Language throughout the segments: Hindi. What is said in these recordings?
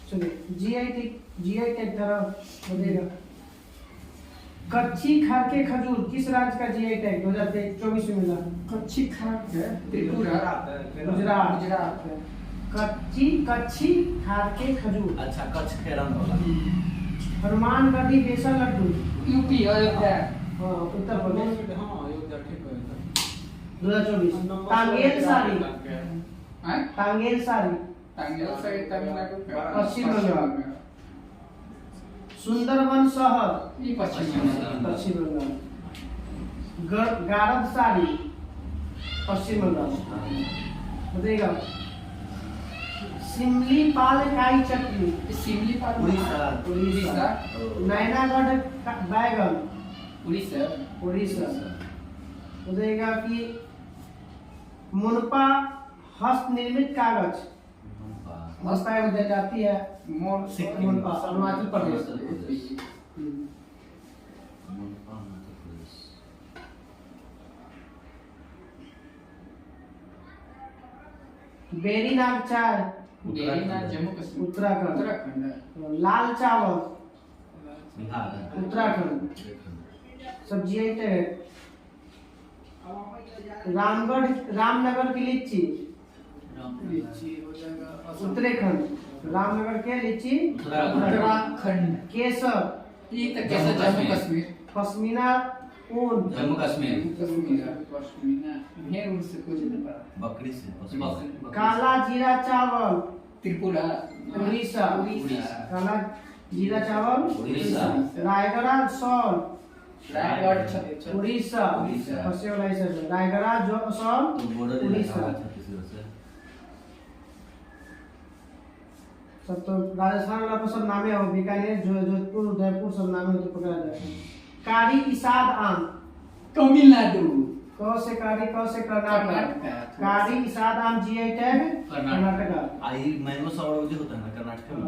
चलिए जीआई टैग तरह बनेगा। कच्ची खाके खजूर किस राज्य का जीआई टैग 2024 में मिला? कच्ची खाके त्रिपुरा, गुजरात। कच्ची खाके खजूर। अच्छा कच्छ खेरन वाला। हनुमानगढ़ी बेसन लड्डू यूपी अयोध्या। हाँ उत्तर प्रदेश। हाँ अयोध्या ठीक है। 2024। तांगेल साड़ी हैं? तांगेल साड़ी तांगेल साड़ी तमिलनाडु का। पश्चिम बंगाल। सुंदरवन शहर ये पश्चिम बंगाल। पश्चिम बंगाल। गारद साड़ी पश्चिम बंगाल। बताइएगा। सिमली पाल काई चटनी सिमली पाल उड़ीसा। नैनागढ़ बैगन उड़ीसा। बताइएगा कि मुनपा हस्त निर्मित कागज हस्ताक्षर दी जाती है मुनपा अरुणाचल प्रदेश। बेरी नाग चाय जम्मू कश्मीर उत्तराखंड। लाल चावल बिहार। उत्तराखंड। सब्जी है रामनगर की लीची उत्तराखंड। रामनगर के लीची उत्तराखंड। केसर ये तो कैसे जम्मू कश्मीर। पश्मीना ऊन जम्मू कश्मीर। पश्मीना भेड़ ऊन से कुछ नहीं पता। बकरी से। काला जीरा चावल त्रिपुरा उड़ीसा। काला जीरा चावल उड़ीसा। रायगढ़ सॉल रायगढ़ छत्तीसगढ़। उड़ीसा। फंसे वाला इसे रायगढ़ जो सॉल तो बॉर्डर उड़ीसा। छत्तीसगढ़ से। सब तो राजस्थान वाला सब नामे हो बीकानेर जोधपुर उदयपुर सब नामे हो तो पकड़ा जाए। कारी इसाद आम तमिलनाडु। क से कर्नाटक। कारी इसाद आम जीआई टैग कर्नाटक। आई मैंगो सावर जो होता है ना कर्नाटक में।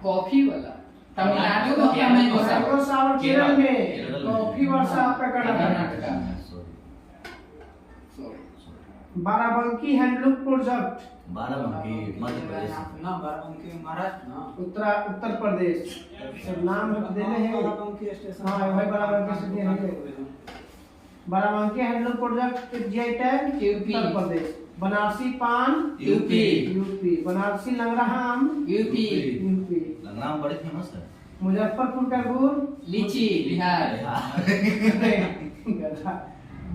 कॉफी वाला तमिलनाडु का क्या मैंगो मैंगो सावर केरल में। केरल में। कॉफी वर्षा आपका कर्नाटक। Barabanki handloom project Barabanki Madhya Pradesh. ना बाराबंकी महाराष्ट्र ना। उत्तर प्रदेश। सब नाम देने हैं। बाराबंकी स्टेशन। हाँ भाई बाराबंकी से है। Barabanki handloom project GI tag UP. Uttar Pradesh. Banarasi paan UP. Banarasi लंगड़ा आम यूपी। नाम बड़े फेमस है। मुजफ्फरपुर का गुड़ लीची बिहार।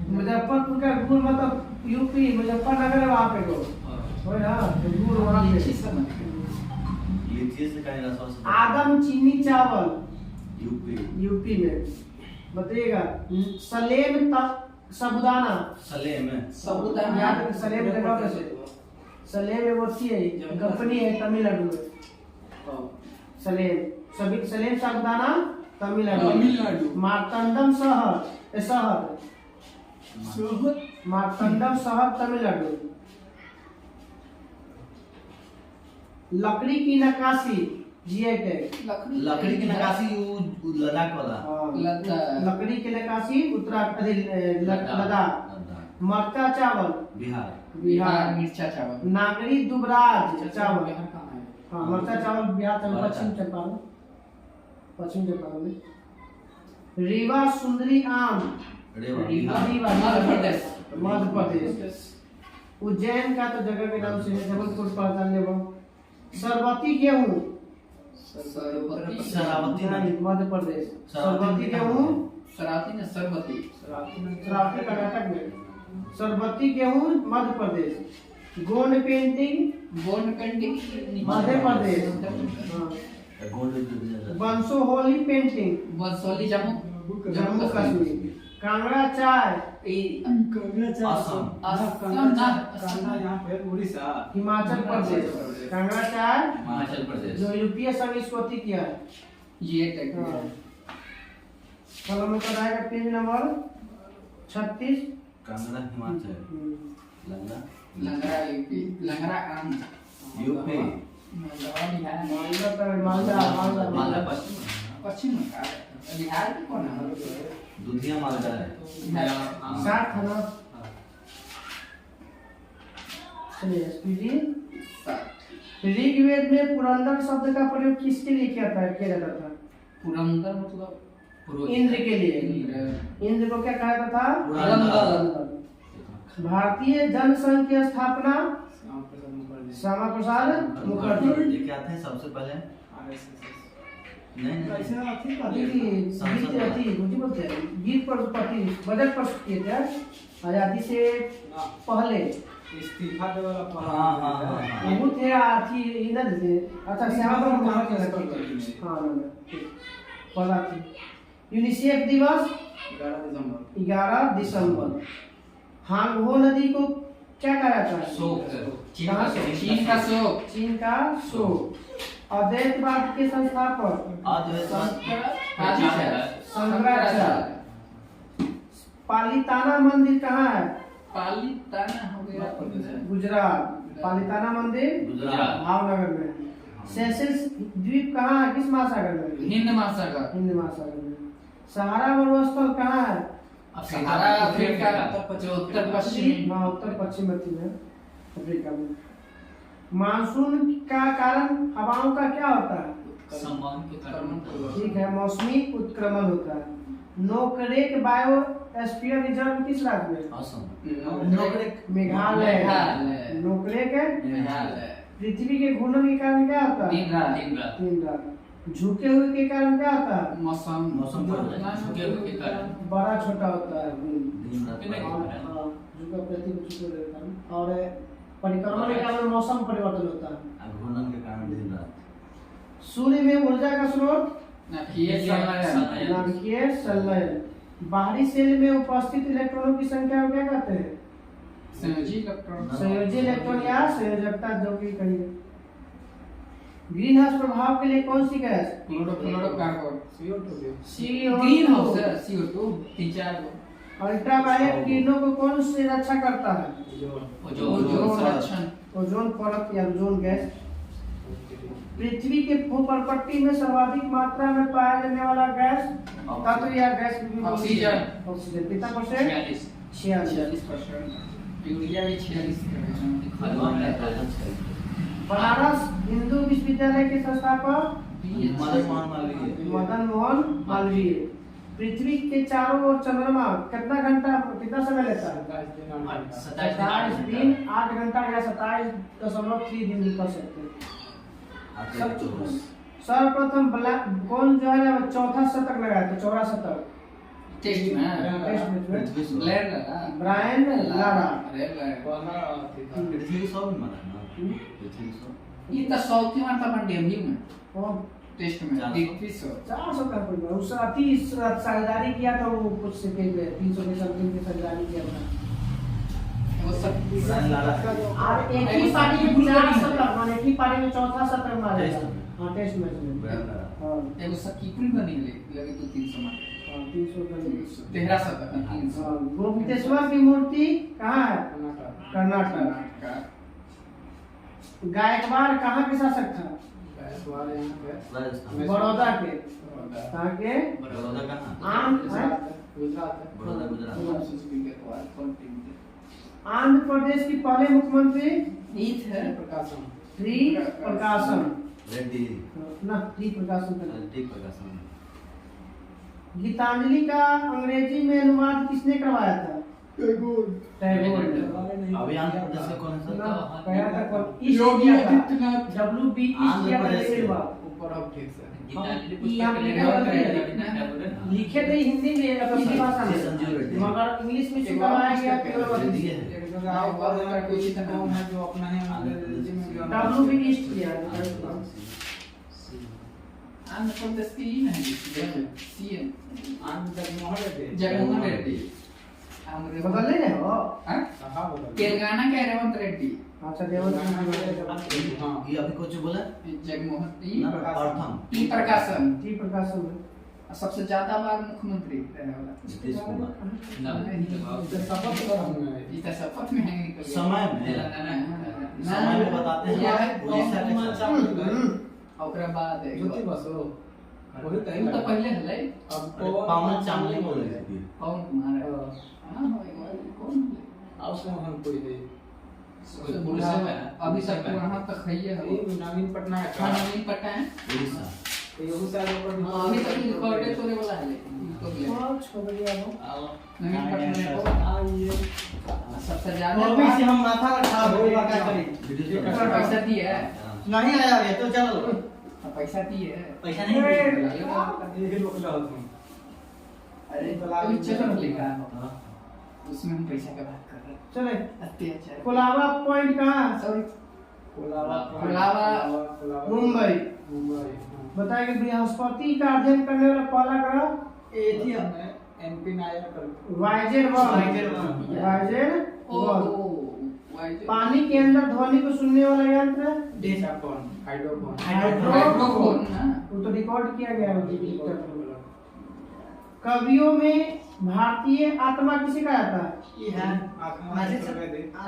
मुजफ्फरपुर का गुड़ मतलब यूपी मुजफ्फरनगर है वहाँ पे गुड़ ना तो गुड़ वहाँ पे। लीची समझ। लीची से का रस से। आदम चीनी चावल यूपी में। बताइएगा। सलेम साबुदाना सलेम में। साबुदाना। याद सलेम जगह पे से। सलेम एक होती है कंपनी है तमिलनाडु में। सलेम साबुदाना तमिलनाडु। मार्तंडम शहर मार्तंडम शहर तमिलनाडु। लकड़ी की नक्काशी जीआई टैग। लकड़ी की नक्काशी लद्दाख वाला। लकड़ी की नक्काशी उत्तराखंड लद्दाख। मक्का चावल बिहार। मिर्चा चावल। नागरी दुबराज चावल। बिहार कहाँ है? हाँ मक्का चावल बिहार पश्चिम चंपारण में। रीवा सुंदरी आम मध्य प्रदेश। उज्जैन का तो जगह के नाम से है। जबलपुर पहचान ले। सरबती गेहूँ मध्य प्रदेश। सरबती गेहूँ सरबती कर्नाटक में। सरबती गेहूँ मध्य प्रदेश। गोंड पेंटिंग मध्य प्रदेश। बंसोहोली पेंटिंग बंसोली जम्मू कश्मीर। कांगड़ा चाय असम। कान्हा यहाँ पे उड़ीसा। हिमाचल प्रदेश। कांगड़ा चाय हिमाचल प्रदेश। जो यूपीए संघ स्कोती किया है। ये टैग। कलम का रहेगा पेज नंबर 36। कांगड़ा हिमाचल। लंगड़ा यूपी। लंगड़ा आम यूपी। मालदा पश्चिम बंगाल। बिहार की कौन है? दुधिया मालदा है। 60 है ना। चलिए स्पीडी ऋग्वेद में पुरंदर शब्द का प्रयोग किसके लिए किया जाता था? पुरंदर मतलब पुरोहित। इंद्र के लिए। इंद्र को क्या कहा जाता था? पुरंदर। भारतीय जनसंघ की स्थापना श्यामा प्रसाद मुखर्जी। ये क्या थे सबसे पहले? नहीं कैसे आती गीत पर बजट प्रस्तुत किए थे आजादी से पहले। इस्तीफा दे वाला हाँ। वो थे आथी इधर से। अच्छा श्यामा प्रसाद हाँ पता थी। यूनिसेफ दिवस 11 दिसंबर। हांगहो नदी को क्या कहा जाता है? शोक। चीन का शोक। चीन का शोक। अद्वैतवाद के संस्थापक शंकराचार्य। पालिताना मंदिर कहाँ है? पालिताना हो गया गुजरात। पालिताना मंदिर गुजरात। भावनगर में। सेशेल्स द्वीप कहाँ है? किस महासागर में? हिंद महासागर। हिंद महासागर में। सहारा मरुस्थल कहाँ है? सहारा अफ्रीका जो उत्तर पश्चिम उत्तर पश्चिम में अफ्रीका में। मानसून का कारण हवाओं का क्या होता है? ठीक है, मौसमी उत्क्रमण होता है। नोकरेक बायोस्फीयर रिजर्व किस राज्य में? असम। मेघालय। नोकरेक पृथ्वी के घूर्णन के कारण क्या होता है? दिन रात। झुके हुए के कारण क्या होता है? मौसम झुके हुए के कारण बड़ा छोटा होता है। दिन रात झुका पृथ्वी को झुके रहता है। और परिक्रमा के कारण मौसम परिवर्तन होता है। घूर्णन के कारण दिन रात। सूर्य में ऊर्जा का स्रोत नाभिकीय संलयन। बाहरी सेल में उपस्थित इलेक्ट्रॉनों की संख्या को क्या कहते हैं? संयोजी इलेक्ट्रॉन। संयोजी इलेक्ट्रॉन या संयोजकता जो भी कहिए। ग्रीन हाउस प्रभाव के लिए कौन सी गैस? क्लोरोकार्बन। ग्रीन हाउस CO2 3-4 गो। अल्ट्रावायलेट किरणों को कौन से रक्षा करता है? ओजोन परत या ओजोन गैस। पृथ्वी के भूपर्पट्टी में सर्वाधिक मात्रा में पाया जाने वाला गैस तत्व या गैस ऑक्सीजन। ऑक्सीजन कितना परसेंट? 46%। यूरिया भी 46%। बनारस हिंदू विश्वविद्यालय के संस्थापक मदन मोहन मालवीय। पृथ्वी के चारों ओर चंद्रमा कितना समय लेता है? 27 दिन 8 घंटा या 27.3 दिन कर सकते हैं। सर्वप्रथम कौन जो है चौथा शतक लगाया था? 14 शतक टेस्ट में ब्रायन लारा। पृथ्वी सौ में मारा ना। पृथ्वी सौ ये तो 100 की मात्रा पर डेमली में टेस्ट में 400 का कोई नहीं। उससे अति साझेदारी किया था वो कुछ सेकंड में 300 के समथिंग की साझेदारी किया था। वो सब और एक ही पारी में 4 शतक माने एक ही पारी में चौथा शतक मारे। हां टेस्ट मैच में। हां एगो सकीपुल बनी लगे तो 300 मारे। 300 का 13 शतक 300। गोमतेश्वर की मूर्ति कहाँ है? कर्नाटक। गायकवाड़ कहाँ के शासक था? बड़ौदा के। कहाँ के? बड़ौदा कहाँ? आंध्र प्रदेश की पहले मुख्यमंत्री श्री प्रकाशम रेड्डी। ना श्री प्रकाशम का रेड्डी प्रकाशम। गीतांजलि का अंग्रेजी में अनुवाद किसने करवाया था? टैगोर। अभी आंध्र प्रदेश का कौन सा? कहा था कौन? योगी आदित्यनाथ। WB आंध्र प्रदेश के ऊपर अब ठीक से लिखे थे हिंदी में या हिंदी भाषा में, मगर इंग्लिश में छुपाया गया जो अपना है WB ईस्ट किया। आंध्र प्रदेश की ही नहीं सीएम जगनमोहन रेड्डी। बदल ले हो तेलंगाना के रेवंत रेड्डी। अच्छा रेवंत ये अभी कुछ बोला? जगनमोहन प्रथम प्रकाशन। टी प्रकाशन सबसे ज्यादा बार मुख्यमंत्री रहने वाला नीतीश कुमार। शपथ में है समय में बताते हैं उड़ीसा के ओकरा बाद ज्योति बसु वही वो तो पहले हले अब पावन चामली बोले थे। पवन कुमार हां कौन अब कौन हम कोई है अभी तक वहाँ तक है ये नवीन पटनायक हाँ, नवीन पटनायक उड़ीसा बेगूसराय ऊपर अभी तक रिकॉर्डेड होने वाला है लेकिन तो भी है। बहुत छोड़ दिया वो। नवीन पटनायक को सबसे ज्यादा तो से हम माथा खराब हो गया क्या करें पैसा दिए नहीं आया ये तो चलो पैसा दिए पैसा नहीं दिया। ये लोग ला तुम अरे तो चलो लिखा उसमें हम पैसा का बात कर रहे हैं चले अत्याचार कोलाबा पॉइंट कहाँ? सॉरी कोलाबा मुंबई। मुंबई बताया कि बृहस्पति का अध्ययन करने वाला पहला ग्रह एटीएम एमपी नायर कर वाइजेर ओ वन। पानी के अंदर ध्वनि को सुनने वाला यंत्र डेटाफोन हाइड्रोफोन हाइड्रोफोन ना वो तो रिकॉर्ड किया गया है। कवियों में भारतीय आत्मा किसे कहा जाता है?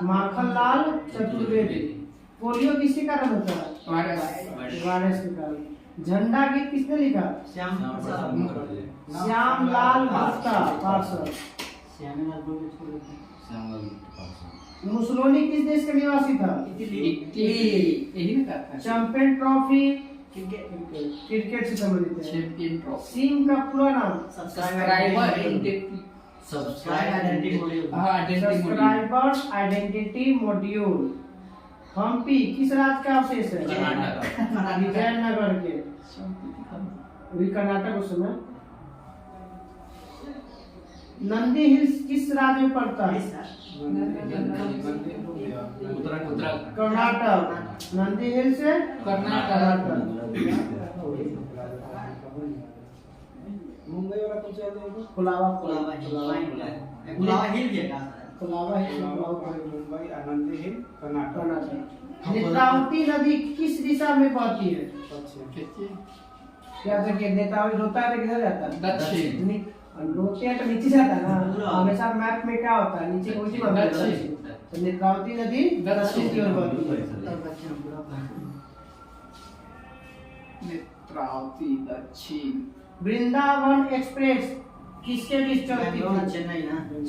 माखनलाल चतुर्वेदी। पोलियो किसके कारण होता है? वायरस के कारण। झंडा गीत किसने लिखा? श्यामलाल गुप्ता पार्षद। मुसोलिनी किस देश का निवासी था? यही ना था चैंपियन ट्रॉफी क्रिकेट से संबंधित है। चैंपियन ट्रॉफी सिम का पूरा नाम? Subscriber subscribers identity module. Hampi किस राज्य का अवशेष है? विजयनगर के। अभी कर्नाटक उस समय। नंदी हिल्स किस राज्य में पड़ता है? कर्नाटक। नंदी हिल्स है कर्नाटक। मुंबई वाला कौन सा है? कोलाबा गुलाबा हिल गया कोलाबा है मुंबई आनंदी हिल कर्नाटक कर्नाटक। नेत्रावती नदी किस दिशा में बहती है? क्या देखिए नेत्रावती होता है तो किधर जाता है? दक्षिण। रोते हैं तो नीचे जाता है ना। हमेशा मैप में क्या होता है? नीचे उल्टी मांगा है। तो नेत्रावती नदी दक्षिण की ओर बहती है। नेत्रावती दक्षिण। वृंदावन एक्सप्रेस किसके बीच चलती थी?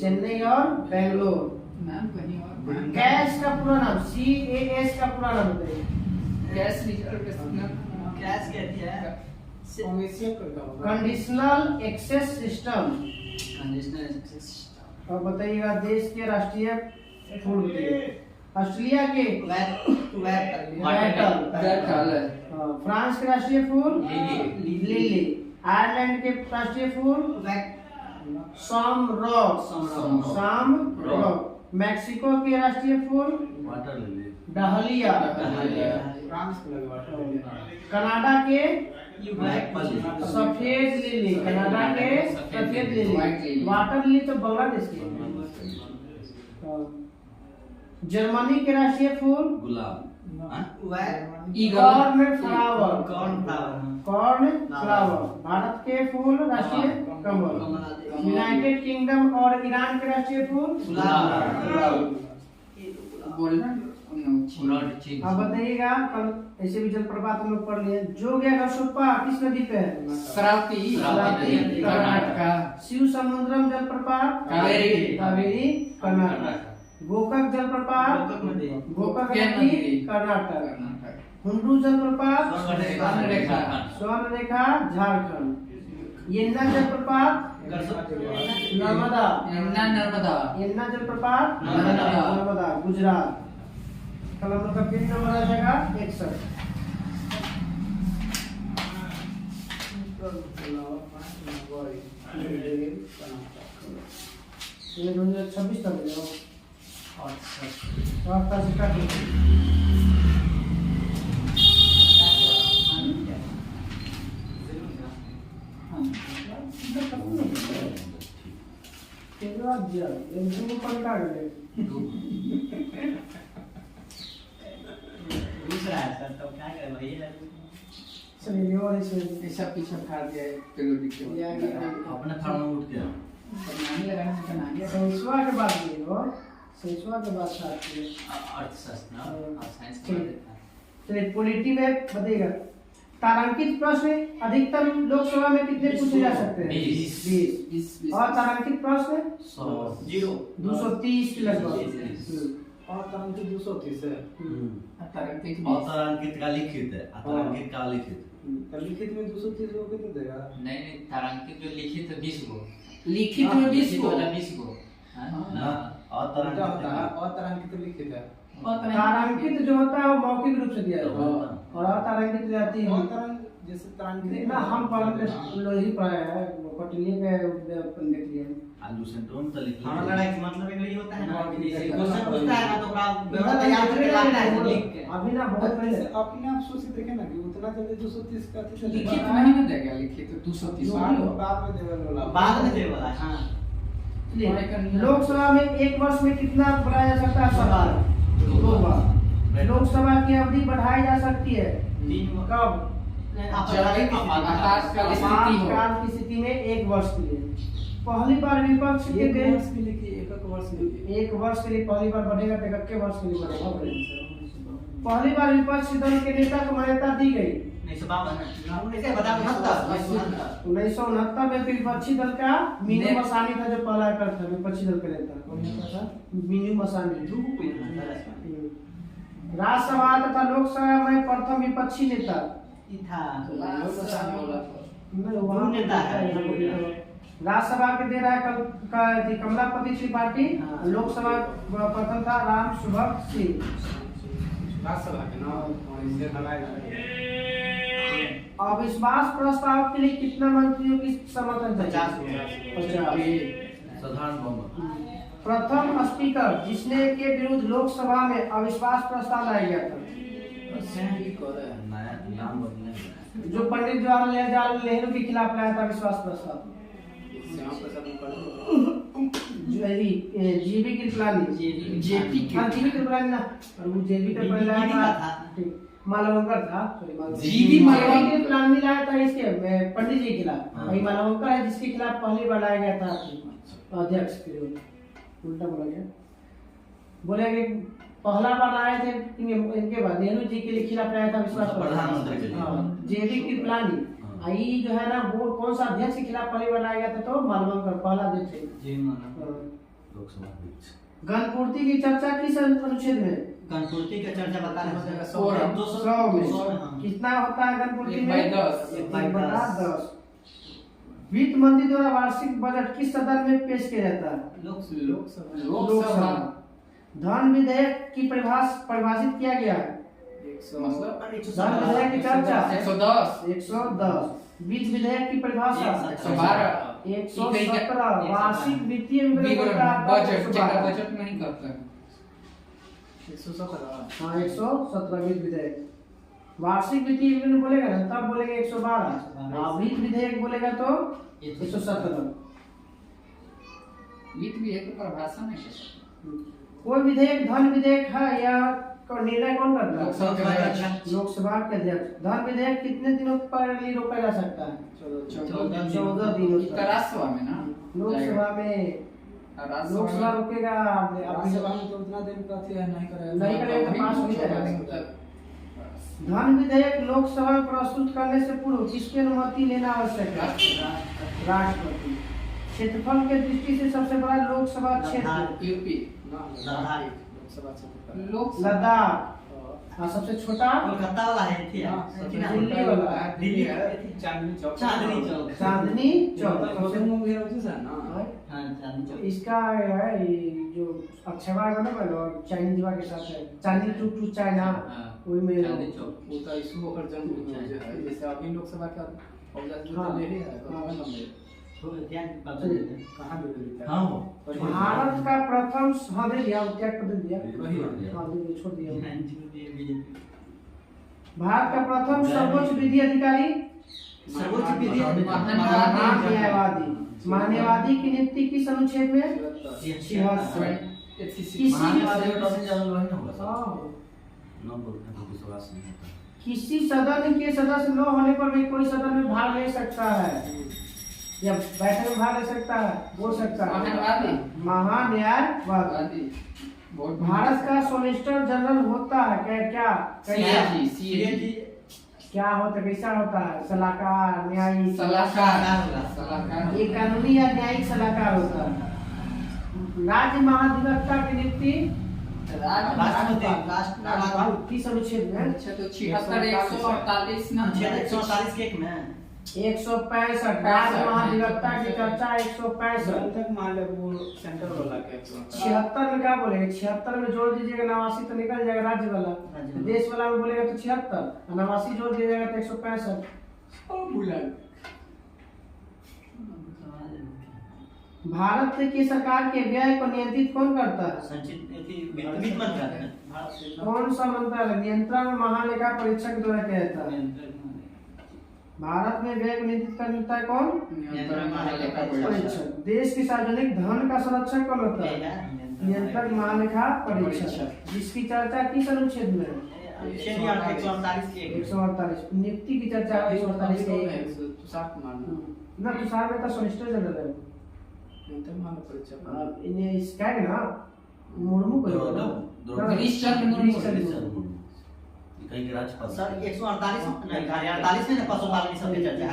चेन्नई और बेंगलोर। नाम कहीं और कैश का पूरा नाम? CAS का पूरा नाम बताइए। Gas reservation conditional access system. और बताइएगा देश के राष्ट्रीय फूल बताइए। ऑस्ट्रेलिया के है फ्रांस के राष्ट्रीय फूल लिली। आयरलैंड के राष्ट्रीय फूल सामरॉक। मैक्सिको के राष्ट्रीय फूल वाटर लिली डहलिया। फ्रांस को लगवा कनाडा के ब्लैक सफेद लिली। कनाडा के सफेद लिली। वाटर लिली तो बांग्लादेश की। जर्मनी के राष्ट्रीय फूल गुलाब कॉर्न फ्लावर। भारत के फूल राष्ट्रीय कमल। यूनाइटेड किंगडम और ईरान के राष्ट्रीय फूल बोलना अब बताइएगा कल ऐसे भी जलप्रपात हम लोग पढ़ लिए। जोग या गसोप्पा किस नदी पे है? शरावती कर्नाटक। शिव समुद्रम जलप्रपात कावेरी कर्नाटक। गोकक जलप्रपात गोकक नदी कर्नाटक। हुंडू जलप्रपात स्वर्णरेखा झारखंड। येन्ना जलप्रपात नर्मदा। येन्ना जलप्रपात नर्मदा गुजरात। कल हम लोग का पेज नंबर आ जाएगा 61। ये 2026 तक है और आपका सिक्का दूसरा है सर तो क्या करें भाई चलिए और इसमें ऐसा पीछे फाड़ दिया है पेलोडी के अपने थाना में उठ गया नहीं लगाना है बनाने सेंसुआ के बाद ये हो सेंसुआ के बाद साथ में अर्थशास्त्र और साइंस का देखा चलिए पॉलिटी में बताइएगा तारांकित प्रश्न अधिकतम लोकसभा में कितने पूछे जा सकते हैं? 20। और तारांकित प्रश्न 100 0 230 के लगभग। और तरंकित 230 है। तरंकित अतारांकित का लिखित है, अतारांकित का लिखित। तो लिखित में 230 को कितना देगा? नहीं नहीं तारांकित जो लिखित है 20 गो, लिखित में 20 लिखित को वाला 20 गो। हाँ? ना क्या अतारांकित होता है? अतारांकित लिखित है। तारांकित जो होता है वो मौखिक रूप से दिया जाता है और अतारांकित जाती है तरंग जैसे तरंकित ना हम पढ़ लोही पढ़ा है कौटिल्य के अपन देख लिए आलू से टोन तो लिख हाँ लड़ाई का मतलब एक ये होता है ना कि जैसे हाँ, क्वेश्चन पूछता है ना तो ओकरा इधर व्यवस्था याद करके लाता है लिख के। अभी ना बहुत पहले जैसे अपने आप सोच के देखे ना कि उतना जल्दी 230 का थी लिखित में ही ना देगा, लिखित 230 बाद में देवे वाला। बाद में दे वाला हाँ इसलिए लोकसभा में एक वर्ष में कितना बुलाया जा सकता है सवाल? 2 बार। लोकसभा की अवधि बढ़ाई जा सकती है 3 कब? आपातकाल की स्थिति में 1 वर्ष के लिए। पहली बार विपक्ष के एक दिन वर्ष के लिए कि एक वर्ष के लिए? 1 वर्ष के लिए पहली बार बढ़ेगा तो के वर्ष के लिए बढ़ेगा। पहली बार विपक्षी दल के नेता को मान्यता दी गई 1952 कैसे बता 1969 में विपक्षी दल का मीनू मसानी था जो पहला कर था विपक्षी दल का नेता मीनू मसानी। राज्यसभा तथा लोकसभा में प्रथम विपक्षी नेता नहीं, वहाँ नेता है। राज्यसभा के दे रहा है कमलापति त्रिपाठी। लोकसभा प्रथम था राम सुभग सिंह। राज्यसभा के नाम और इसे हलाए अविश्वास प्रस्ताव के लिए कितना मंत्रियों की समर्थन चाहिए? 50। साधारण बहुमत। प्रथम स्पीकर जिसने के विरुद्ध लोकसभा में अविश्वास प्रस्ताव लाया गया था नया नाम बदले जो पंडित जवाहरलाल नेहरू के खिलाफ लाया था अविश्वास प्रस्ताव। श्याम प्रसाद मुखर्जी जीवी कृपलानी जेपी हाँ जीवी कृपलानी ना और वो जेवी का पहले लाया था मालवंकर था जीवी मालवंकर कृपलानी लाया था इसके पंडित जी के खिलाफ। हाँ। वही मालवंकर है जिसके खिलाफ पहली बार लाया गया था अध्यक्ष के लिए। उल्टा बोला गया बोले कि पहला बार आए थे इनके बाद नेहरू जी के लिए खिलाफ लाया था विश्वास प्रधानमंत्री के लिए। हाँ, जेवी कृपलानी आई जो है ना वो कौन सा अध्यक्ष के खिलाफ पहली बार लाया गया था तो मालवंकर पहला अध्यक्ष थे। जी माना लोकसभा अध्यक्ष। गणपूर्ति की चर्चा किस अनुच्छेद में? गणपूर्ति का चर्चा बता रहे हैं 100 में कितना होता है गणपूर्ति में? 1/10। वित्त मंत्री द्वारा वार्षिक बजट किस सदन में पेश किया जाता है? लोकसभा। धन विधेयक की परिभाषित किया गया है। मतलब धन विधेयक की चर्चा 110। वित्त विधेयक की परिभाषा 112। 117। वार्षिक वित्तीय विवरण बजट जगह बजट नहीं करता है 117। हाँ 117 वित्त विधेयक। वार्षिक वित्तीय विवरण बोलेगा ना तब बोलेगा 112। वित्त विधेयक बोलेगा तो 117। वित्त भी एक परिभाषा नहीं कर सकता। कोई विधेयक धन विधेयक है या निर्णय कौन करता है? लोकसभा लोकसभा के अध्यक्ष। के अध्यक्ष। धन विधेयक कितने दिनों पर लिए रोका जा सकता है? 14 दिनों तक। राज्यसभा में ना लोकसभा में लोकसभा रुकेगा राज्यसभा में तो उतना दिन का थी नहीं करेगा। नहीं करेगा तो पास हो जाएगा। धन विधेयक लोकसभा में प्रस्तुत करने से पूर्व किसकी अनुमति लेना आवश्यक है? राष्ट्रपति। क्षेत्रफल के दृष्टि से सबसे बड़ा लोकसभा क्षेत्र यूपी लोकसभा क्षेत्र लद्दाख। हाँ सबसे छोटा कोलकाता वाला है थी दिल्ली वाला दिल्ली चांदनी चौक। चांदनी चौक सबसे मुंह घेरा उसे ना हाँ चांदनी चौक इसका है ये जो अक्षरा है ना पहले चाइनीज के साथ है चांदनी टू चाइना वही में चांदनी चौक। वो तो इशू होकर जन्म है जैसे अभी लोकसभा का ऑब्जेक्ट हाँ। ले ही है तो थोड़ा ध्यान कहां दे देता हाँ वो भारत का प्रथम हाँ दे दिया क्या कर दिया वही हाँ दे दिया छोड़ दिया बीजेपी भारत का प्रथम सर्वोच्च विधि अधिकारी सर्वोच्च विधि महान्यायवादी महान्यायवादी की नियुक्ति किस अनुच्छेद में? 86। महादेव टॉपिक ज्यादा वही ना होगा हाँ। नंबर का विश्वास नहीं होता। किसी सदन के सदस्य न होने पर भी कोई सदन में भाग ले सकता है या बैठक में भाग ले सकता है बोल सकता है महान्यायवादी। भारत का सोलिसिटर जनरल होता है क्या सीएजी क्या होता है कैसा होता है? सलाहकार न्यायिक सलाहकार ये कानूनी या न्यायिक सलाहकार होता है। राज्य महाधिवक्ता की नियुक्ति राष्ट्रपति किस अनुच्छेद में? अच्छा तो 76 148 ना 148 के एक में 165 राज्य महाधिवक्ता की चर्चा 165 तक मान लो वो सेंटर वाला के 76 में क्या बोलेंगे? 76 में जोड़ दीजिएगा 89 तो निकल जाएगा राज्य वाला, देश वाला में बोलेगा तो 76 और 89 जोड़ दिया जाएगा तो 165। भूला भारत की सरकार के व्यय को नियंत्रित कौन करता है? संचित वित्त मंत्रालय कौन सा मंत्रालय? नियंत्रण महालेखा परीक्षक द्वारा किया जाता है। भारत में व्यय को नियंत्रित करता है कौन? परीक्षक। देश की सार्वजनिक धन का संरक्षण कौन होता है? नियंत्रक महालेखा परीक्षक। जिसकी चर्चा किस अनुच्छेद में? 148 नियुक्ति की चर्चा 148 के साथ मानना ना तुषार में तो सोलिसिटर जनरल है। नियंत्रण मान परीक्षा अब इन्हें इसका है ना मुर्मू को गिरीश चंद्र मुर्मू। कहीं के राज्यपाल सर 148 नहीं 48 में पशुपालन की सबकी चर्चा है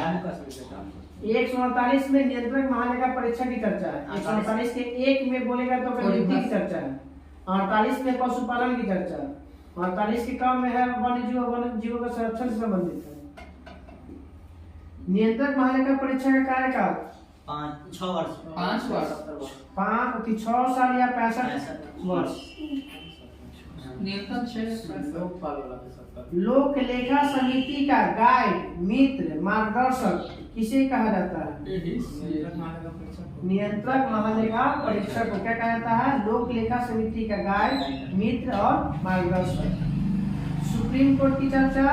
148 में नियंत्रक महालेखा परीक्षा की चर्चा है। 148 के एक में बोलेगा तो नियुक्ति की चर्चा है। 48 में पशुपालन की चर्चा है। 48 के क्रम में है वन्य जीवों के संरक्षण से संबंधित है। नियंत्रक महालेखा परीक्षा का कार्यकाल 5 वर्ष 5 वर्ष 6 साल या 65 वर्ष। न्यूनतम 6 लोकपाल वाला के साथ लोक लेखा समिति का गाइड मित्र मार्गदर्शक किसे कहा जाता है? नियंत्रक महालेखा परीक्षक को क्या कहा जाता है? लोक लेखा समिति का गाइड मित्र और मार्गदर्शक। सुप्रीम कोर्ट की चर्चा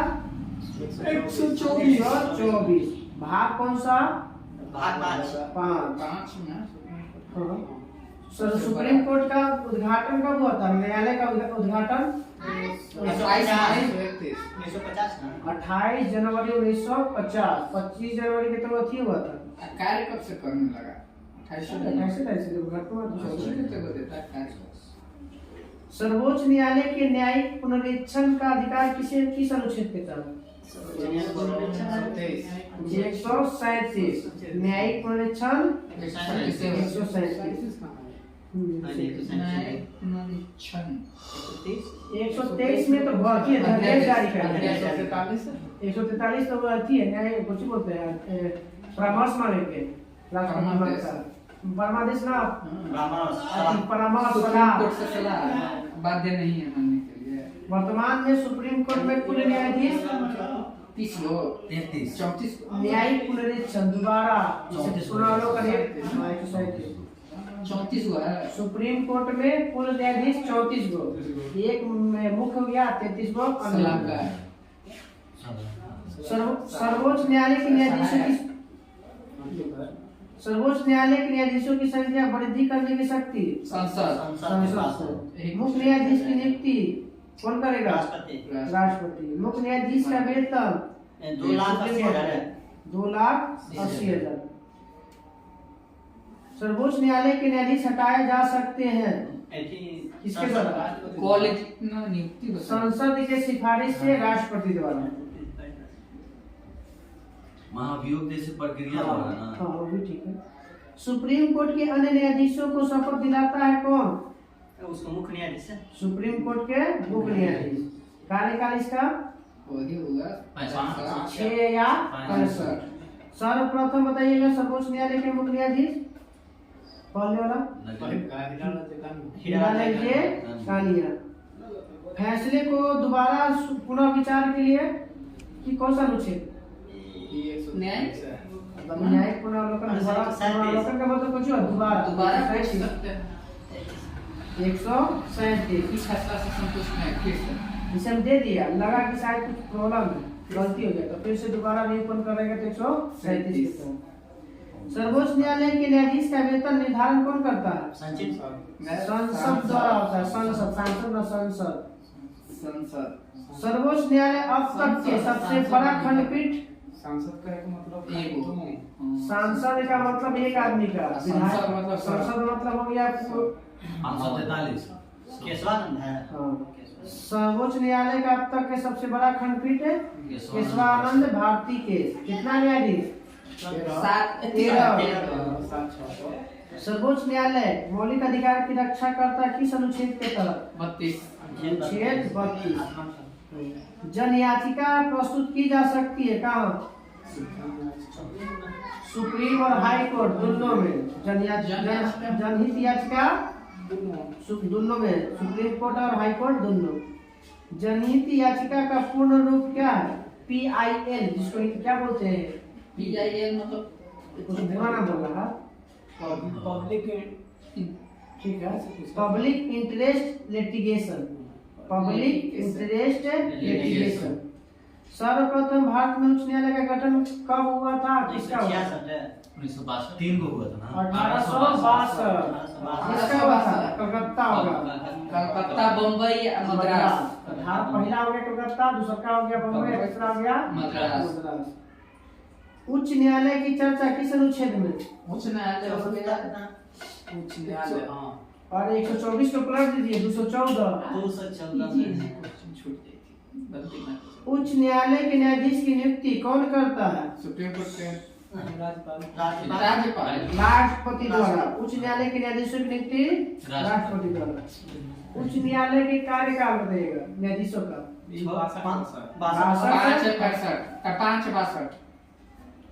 124 भाग कौन सा? भाग 5 5 में सर सुप्रीम कोर्ट का उद्घाटन कब हुआ था? न्यायालय का उद्घाटन 1950 ना 28 जनवरी 1950। 25 जनवरी के तो अथी हुआ था। कार्य कब से करने लगा? 28 उद्घाटन हुआ था। उसी के तो देता है कार्य। सर्वोच्च न्यायालय के न्यायिक पुनरीक्षण का अधिकार किसे किस अनुच्छेद के तहत? 137 न्यायिक पुनरीक्षण 137 123 में तो भर्ती है निर्देश जारी कर 143 तो भर्ती है न्याय कुछ बोलते हैं परामर्श माने के परमादेश ना परामर्श कोर्ट से सलाह बाध्य नहीं है मानने के लिए। वर्तमान में सुप्रीम कोर्ट में कुल न्यायाधीश 30 लोग 34 न्यायिक पुनरीक्षण दोबारा पुनरावलोकन 34 हुआ है। सुप्रीम कोर्ट में कुल न्यायाधीश 34 गो, एक मुख्य हो गया 33 गो सलाहकार। सर्वोच्च न्यायालय के न्यायाधीशों की सर्वोच्च न्यायालय के न्यायाधीशों की संख्या वृद्धि करने की शक्ति संसद मुख्य न्यायाधीश की नियुक्ति कौन करेगा? राष्ट्रपति राष्ट्रपति। मुख्य न्यायाधीश का वेतन 2,80,000। सर्वोच्च न्यायालय के न्यायाधीश हटाए जा सकते हैं किसके द्वारा? क्वालिटी ना नियुक्ति संसद के सिफारिश से राष्ट्रपति द्वारा। महाभियोग जैसे प्रक्रिया द्वारा ना। हाँ वो भी ठीक है। सुप्रीम कोर्ट के अन्य न्यायाधीशों को शपथ दिलाता है कौन? उसको मुख्य न्यायाधीश है। सुप्रीम कोर्ट के मुख्य न्यायाधीश। कार्यकाल इसका वही होगा 6 या 65। सर्वप्रथम बताइएगा सर्वोच्च न्यायालय के मुख्य न्यायाधीश पहले वाला हिरालय के कालिया। फैसले को दोबारा पुनः विचार के लिए कि कौन सा अनुच्छेद? न्यायिक पुनरावलोकन। पुनरावलोकन का मतलब कुछ दोबारा कर सकते हैं। 137 इस फैसला से संतुष्ट हैं फिर से इसे हम दे दिया, लगा कि शायद कुछ प्रॉब्लम है, गलती हो गया तो फिर से दोबारा निरूपण करेंगे तो 137 के तहत। सर्वोच्च न्यायालय के न्यायाधीश का वेतन निर्धारण कौन करता है? संसद द्वारा होता है। संसद, सांसद न संसद। संसद। सर्वोच्च न्यायालय अब तक के सबसे बड़ा खंडपीठ। सांसद का एक मतलब सांसद का मतलब एक आदमी का, संसद मतलब हो गया 543 केशवानंद है। सर्वोच्च न्यायालय का अब तक के सबसे बड़ा खंडपीठ है केशवानंद भारती केस। कितना न्यायाधीश? सर्वोच्च न्यायालय मौलिक अधिकार की रक्षा करता है किस अनुच्छेद के तहत? 32 अनुच्छेद 32। जन याचिका प्रस्तुत की जा सकती है कहाँ? सुप्रीम और हाई कोर्ट दोनों में। जनहित याचिका दोनों में, सुप्रीम कोर्ट और हाई कोर्ट दोनों। जनहित याचिका का पूर्ण रूप क्या है? PIL, जिसको क्या बोलते हैं? PIL मतलब कुछ बुरा ना बोल रहा, पब्लिक ठीक है। Public interest litigation, public interest litigation. सर्वप्रथम भारत में उच्च न्यायालय का गठन कब हुआ था? किसका हुआ? 1962 3 को हुआ था ना। 1862। किसका हुआ था? कलकत्ता होगा। कलकत्ता, बम्बई, मद्रास। पहला हो गया कलकत्ता, दूसरा हो गया बम्बई, तीसरा हो गया मद्रास। उच्च न्यायालय की चर्चा किस अनुच्छेद में? उच्च न्यायालय हाँ। और 124 को पलट दीजिए, 214। छूट गई थी गलती में। उच्च न्यायालय के न्यायाधीश की नियुक्ति कौन करता है? सुप्रीम कोर्ट के राज्यपाल। राष्ट्रपति द्वारा। उच्च न्यायालय के न्यायाधीशों की नियुक्ति राष्ट्रपति द्वारा। उच्च न्यायालय के कार्यकाल बताइएगा न्यायाधीशों का।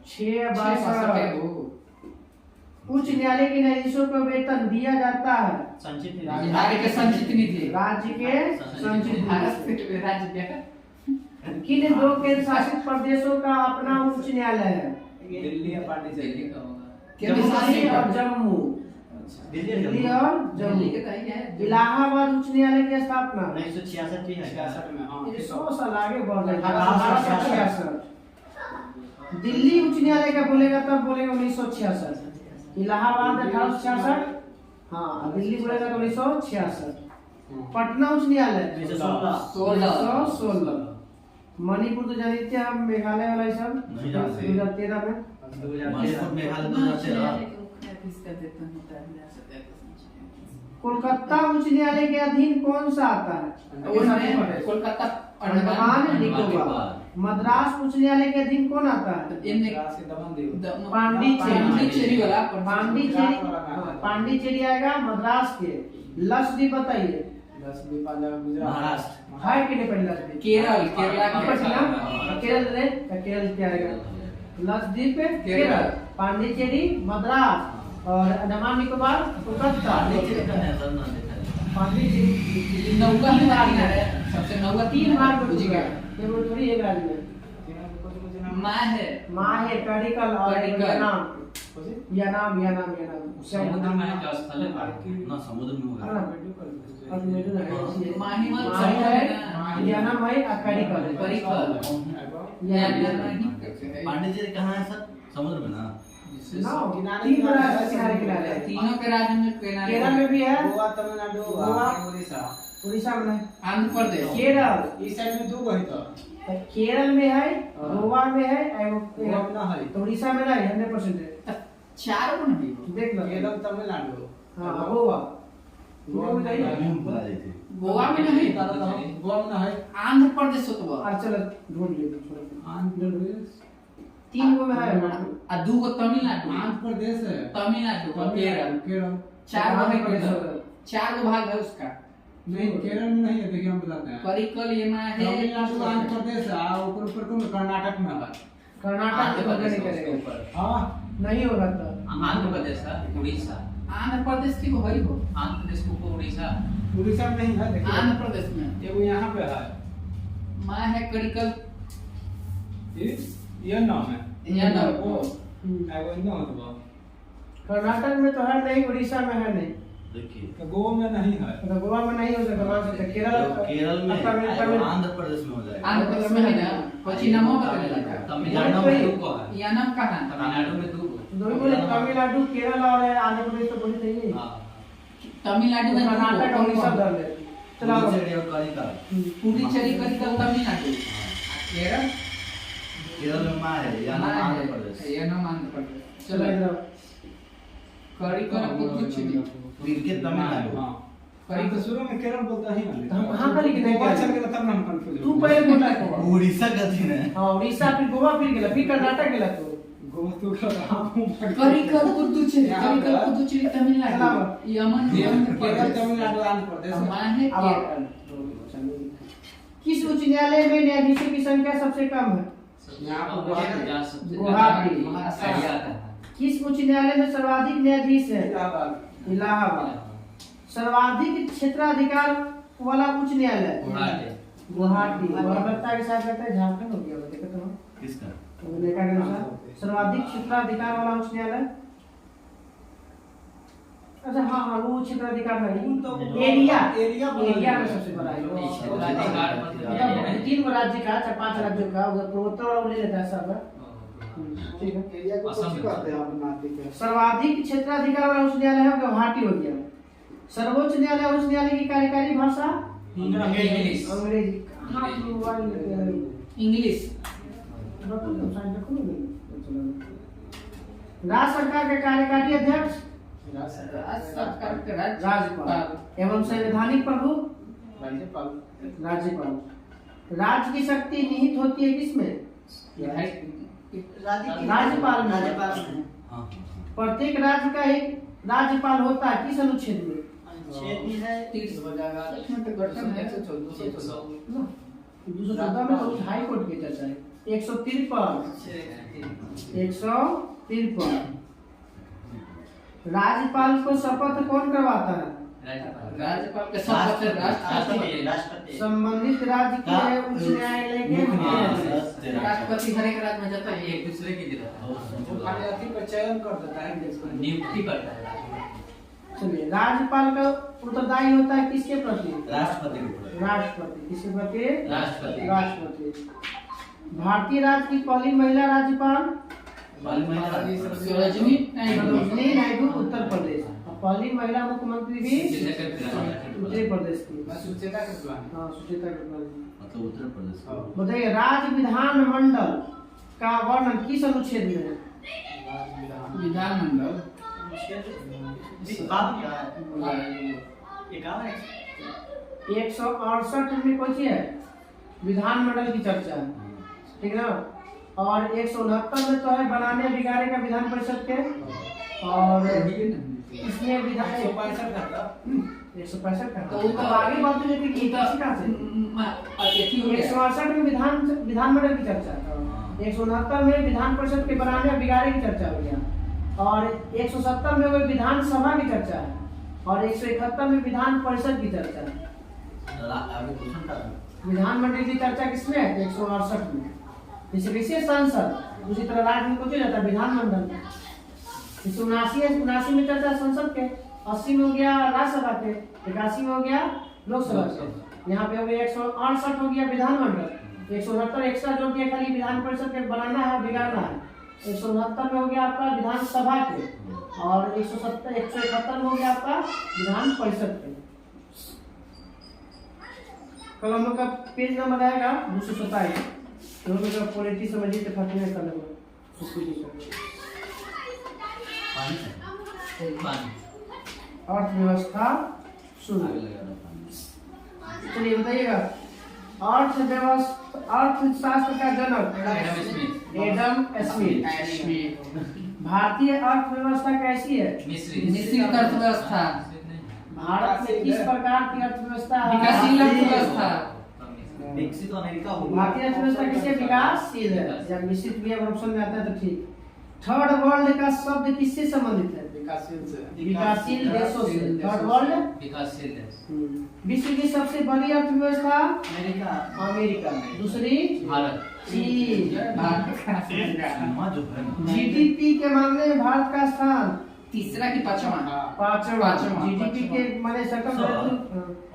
662। उच्च न्यायालय के न्यायाधीशों को वेतन दिया जाता है राज्य के संचित निधि। राज्य के संचित भारत निधि। के राज्य के किन 2 केंद्र शासित प्रदेशों का अपना उच्च न्यायालय है? दिल्ली या पांडिचेरी दिल्ली का होगा। दिल्ली और जम्मू। दिल्ली और जम्मू। इलाहाबाद उच्च न्यायालय की स्थापना 1966 की है। 66 में हाँ। 100 साल आगे बढ़ गए। 1866। दिल्ली उच्च न्यायालय का बोलेगा तब बोलेगा 1966। इलाहाबाद 1866। हाँ, दिल्ली बोलेगा तो 1966। पटना उच्च न्यायालय 1916। मणिपुर तो जानते हैं हम, मेघालय वाला ही सब 2013 में। मणिपुर मेघालय 2013। कोलकाता उच्च न्यायालय के अधीन कौन सा आता है? कोलकाता, अंडमान निकोबार। मद्रास उच्च न्यायालय के अधीन कौन आता है? पांडिचेरी वाला। पांडिचेरी आएगा मद्रास के। लक्षद्वीप बताइए। महाराष्ट्र है कि नहीं? पहले लक्षद्वीप केरल, केरला केरल क्या आएगा? लक्षद्वीप केरल, पांडिचेरी मद्रास और अंडमान निकोबार कोलकाता। पांडिचेरी नौका में है सबसे नौका 3 मार्क बुझ गया। ये वो थोड़ी एक राज्य में माहे करिकल और यानाम। समुद्र में जो स्थल है ना समुद्र में होगा। यानाम है करिकल। पांडिचेरी कहाँ है सर? समुद्र में ना। तीन किनारे। तीनों के राज्य में केरल में भी है, गोवा, तमिलनाडु, गोवा, उड़ीसा। उड़ीसा में है, आंध्र प्रदेश, केरल। इस साइड में 2 गो है तो केरल में है, गोवा में है, गोवा में ना है। तो उड़ीसा में नहीं 100% है। 4 को नहीं देख लो। केरल, तमिलनाडु। हाँ, गोवा। गोवा में बुला रहे थे। गोवा में नहीं, गोवा में ना है। आंध्र प्रदेश तो बा। चलो ढूंढ लिए। आंध्र प्रदेश 3 गो में है। आ 2 को तमिलनाडु, आंध्र प्रदेश है, तमिलनाडु और केरल। केरल 4 गो है केरल। 4 गो भाग है उसका। नहीं, केरल में नहीं है। देखिए हम बताते हैं। करिकल ये में है तमिलनाडु, आंध्र प्रदेश है, ऊपर कौन? कर्नाटक में है। कर्नाटक में नहीं करेगा। हाँ, नहीं होगा तो आंध्र प्रदेश है, उड़ीसा। आंध्र प्रदेश की वो है वो। आंध्र प्रदेश को ऊपर उड़ीसा। उड़ीसा में नहीं है। देखिए आंध्र प्रदेश में ये वो यहाँ पे है। मैं है करिकल ये नाम है। या ना वो एगो इन नाम है। कर्नाटक में तो है नहीं, उड़ीसा में है नहीं, देखिए तो गोवा में नहीं है। तो गोवा में नहीं हो सकता। वहाँ से केरल में तमिल आंध्र प्रदेश में हो जाएगा। आंध्र प्रदेश में है ना। कोची नाम होगा तेरा। तमिलनाडु में 2 को है। या नाम कहाँ? तमिलनाडु में 2 को। दोनों बोले तमिलनाडु, केरल और आंध्र प्रदेश तो बोले नहीं। हाँ। तमिलनाडु में कर्नाटक और उड़ीसा धर ले। चला पुडुचेरी और कालिका। पुडुचेरी करिकल तमिलनाडु। केरल केरल में माँ है या नाम आंध्र प्रदेश। या नाम आंध्र प्रदेश। चलो चलो इधर करिकल पुडुचेरी। फिर के तमिलनाडु। हाँ, कहीं तो शुरू में केरल बोलता ही ना। हम कहाँ पर लिखे थे? गोवा चल गया तब ना हम कंफ्यूज। तू पहले बोला गोवा। उड़ीसा का थी ना। हाँ, उड़ीसा फिर गोवा फिर गेला, फिर कर्नाटक गेला। तो करिकल पुदुचेरी तमिलनाडु यमन केरल तमिलनाडु आंध्र प्रदेश माने अब केरल किस उच्च न्यायालय में न्यायाधीशों की संख्या सबसे कम है? यहाँ पर गुवाहाटी। किस उच्च न्यायालय में सर्वाधिक न्यायाधीश है? इलाहाबाद इलाहाबाद। सर्वाधिक क्षेत्राधिकार वाला उच्च न्यायालय गुवाहाटी। बर्बरता के साथ लगता है झारखंड हो गया, देखो तो किसका? लेखा के अनुसार सर्वाधिक क्षेत्राधिकार वाला उच्च न्यायालय। अच्छा हाँ हाँ वो क्षेत्राधिकार नहीं, एरिया में सबसे बड़ा है। मतलब 3 गो राज्य का 4-5 राज्यों का उधर पूर्वोत्तर वाला ले लेता है सब। ठीक है। एरिया को कुछ करते हैं अपना ठीक है। सर्वाधिक क्षेत्राधिकार वाला उच्च न्यायालय है गुवाहाटी हो गया। सर्वोच्च न्यायालय उच्च न्यायालय की कार्यकारी भाषा इंग्लिश। अंग्रेजी। हाँ इंग्लिश। राज्य सरकार के कार्यकारी अध्यक्ष सरकार के राज्यपाल एवं संवैधानिक प्रभु राज्यपाल। राज्य की शक्ति निहित होती है किसमें? राज्यपाल में। हाँ प्रत्येक राज्य का एक राज्यपाल होता है किस अनुच्छेद में? दूसरा में तो हाई कोर्ट की चर्चा है। 153 राज्यपाल को शपथ कौन करवाता है? राज्यपाल के शपथ राष्ट्रपति संबंधित राज्य के उच्च न्यायालय के राष्ट्रपति हर एक राज्य में जाता है, एक दूसरे की दिला वो खाली अथी पर चयन कर देता है नियुक्ति करता है। चलिए राज्यपाल का उत्तरदायी होता है किसके प्रति? राष्ट्रपति के प्रति। राष्ट्रपति। किसके प्रति? राष्ट्रपति। भारतीय राज्य की पहली महिला राज्यपाल सरोजिनी सरोजिनी नायडू उत्तर प्रदेश। पहली महिला मुख्यमंत्री भी उत्तर प्रदेश की। सुचेता के द्वारा हाँ सुचेता कृपलानी। मतलब उत्तर प्रदेश। बताइए राज्य विधानमंडल का वर्णन किस अनुच्छेद में है? विधानमंडल 168 में कौन सी है? विधानमंडल की चर्चा है, ठीक है ना। और 169 में तो है बनाने बिगाड़े का विधान परिषद के। और इसमें विधान 165 का तो आगे बढ़ते जाते कि कहाँ से 168 में विधानमंडल की चर्चा, 169 में विधान परिषद के बनाने और बिगाड़े की चर्चा हो गया। और 170 में वो विधानसभा की चर्चा है और 171 में विधान परिषद की चर्चा है। विधानमंडल की चर्चा किसमें है? 168 में। जैसे विशेष सांसद उसी तरह राज्य में कुछ जाता है विधानमंडल। 79 में चर्चा संसद के, 80 में हो गया राज्यसभा के, 81 में हो गया लोकसभा के। यहाँ पे हो गया 168 हो गया विधानमंडल, 169 एक्स्ट्रा जोड़ दिया खाली विधान परिषद के बनाना है बिगाड़ना है। 169 में हो गया आपका विधानसभा के और 171 में हो गया आपका विधान परिषद के। कल हम लोग का पेज नंबर आएगा 227। तो हम लोग का पॉलिटी समझिए तो फर्क नहीं करने को। अर्थव्यवस्था शुरू। चलिए बताइएगा अर्थशास्त्र का जनक एडम स्मिथ। भारतीय अर्थव्यवस्था कैसी है? मिश्रित अर्थव्यवस्था। भारत में किस प्रकार की अर्थव्यवस्था है? विकासशील अर्थव्यवस्था। विकसित अमेरिका हो भारतीय अर्थव्यवस्था किससे विकासशील है? जब मिश्रित भी अब ऑप्शन में आता है तो ठीक। थर्ड वर्ल्ड का शब्द किससे संबंधित है? विकासशील देशों से। थर्ड वर्ल्ड विकासशील देश। विश्व की सबसे बड़ी अर्थव्यवस्था अमेरिका। दूसरी भारत। चीन। सीमा जो है ना, जीडीपी के मामले में भारत का स्थान तीसरा की पांचवा पांचवा। जीडीपी के माने सकल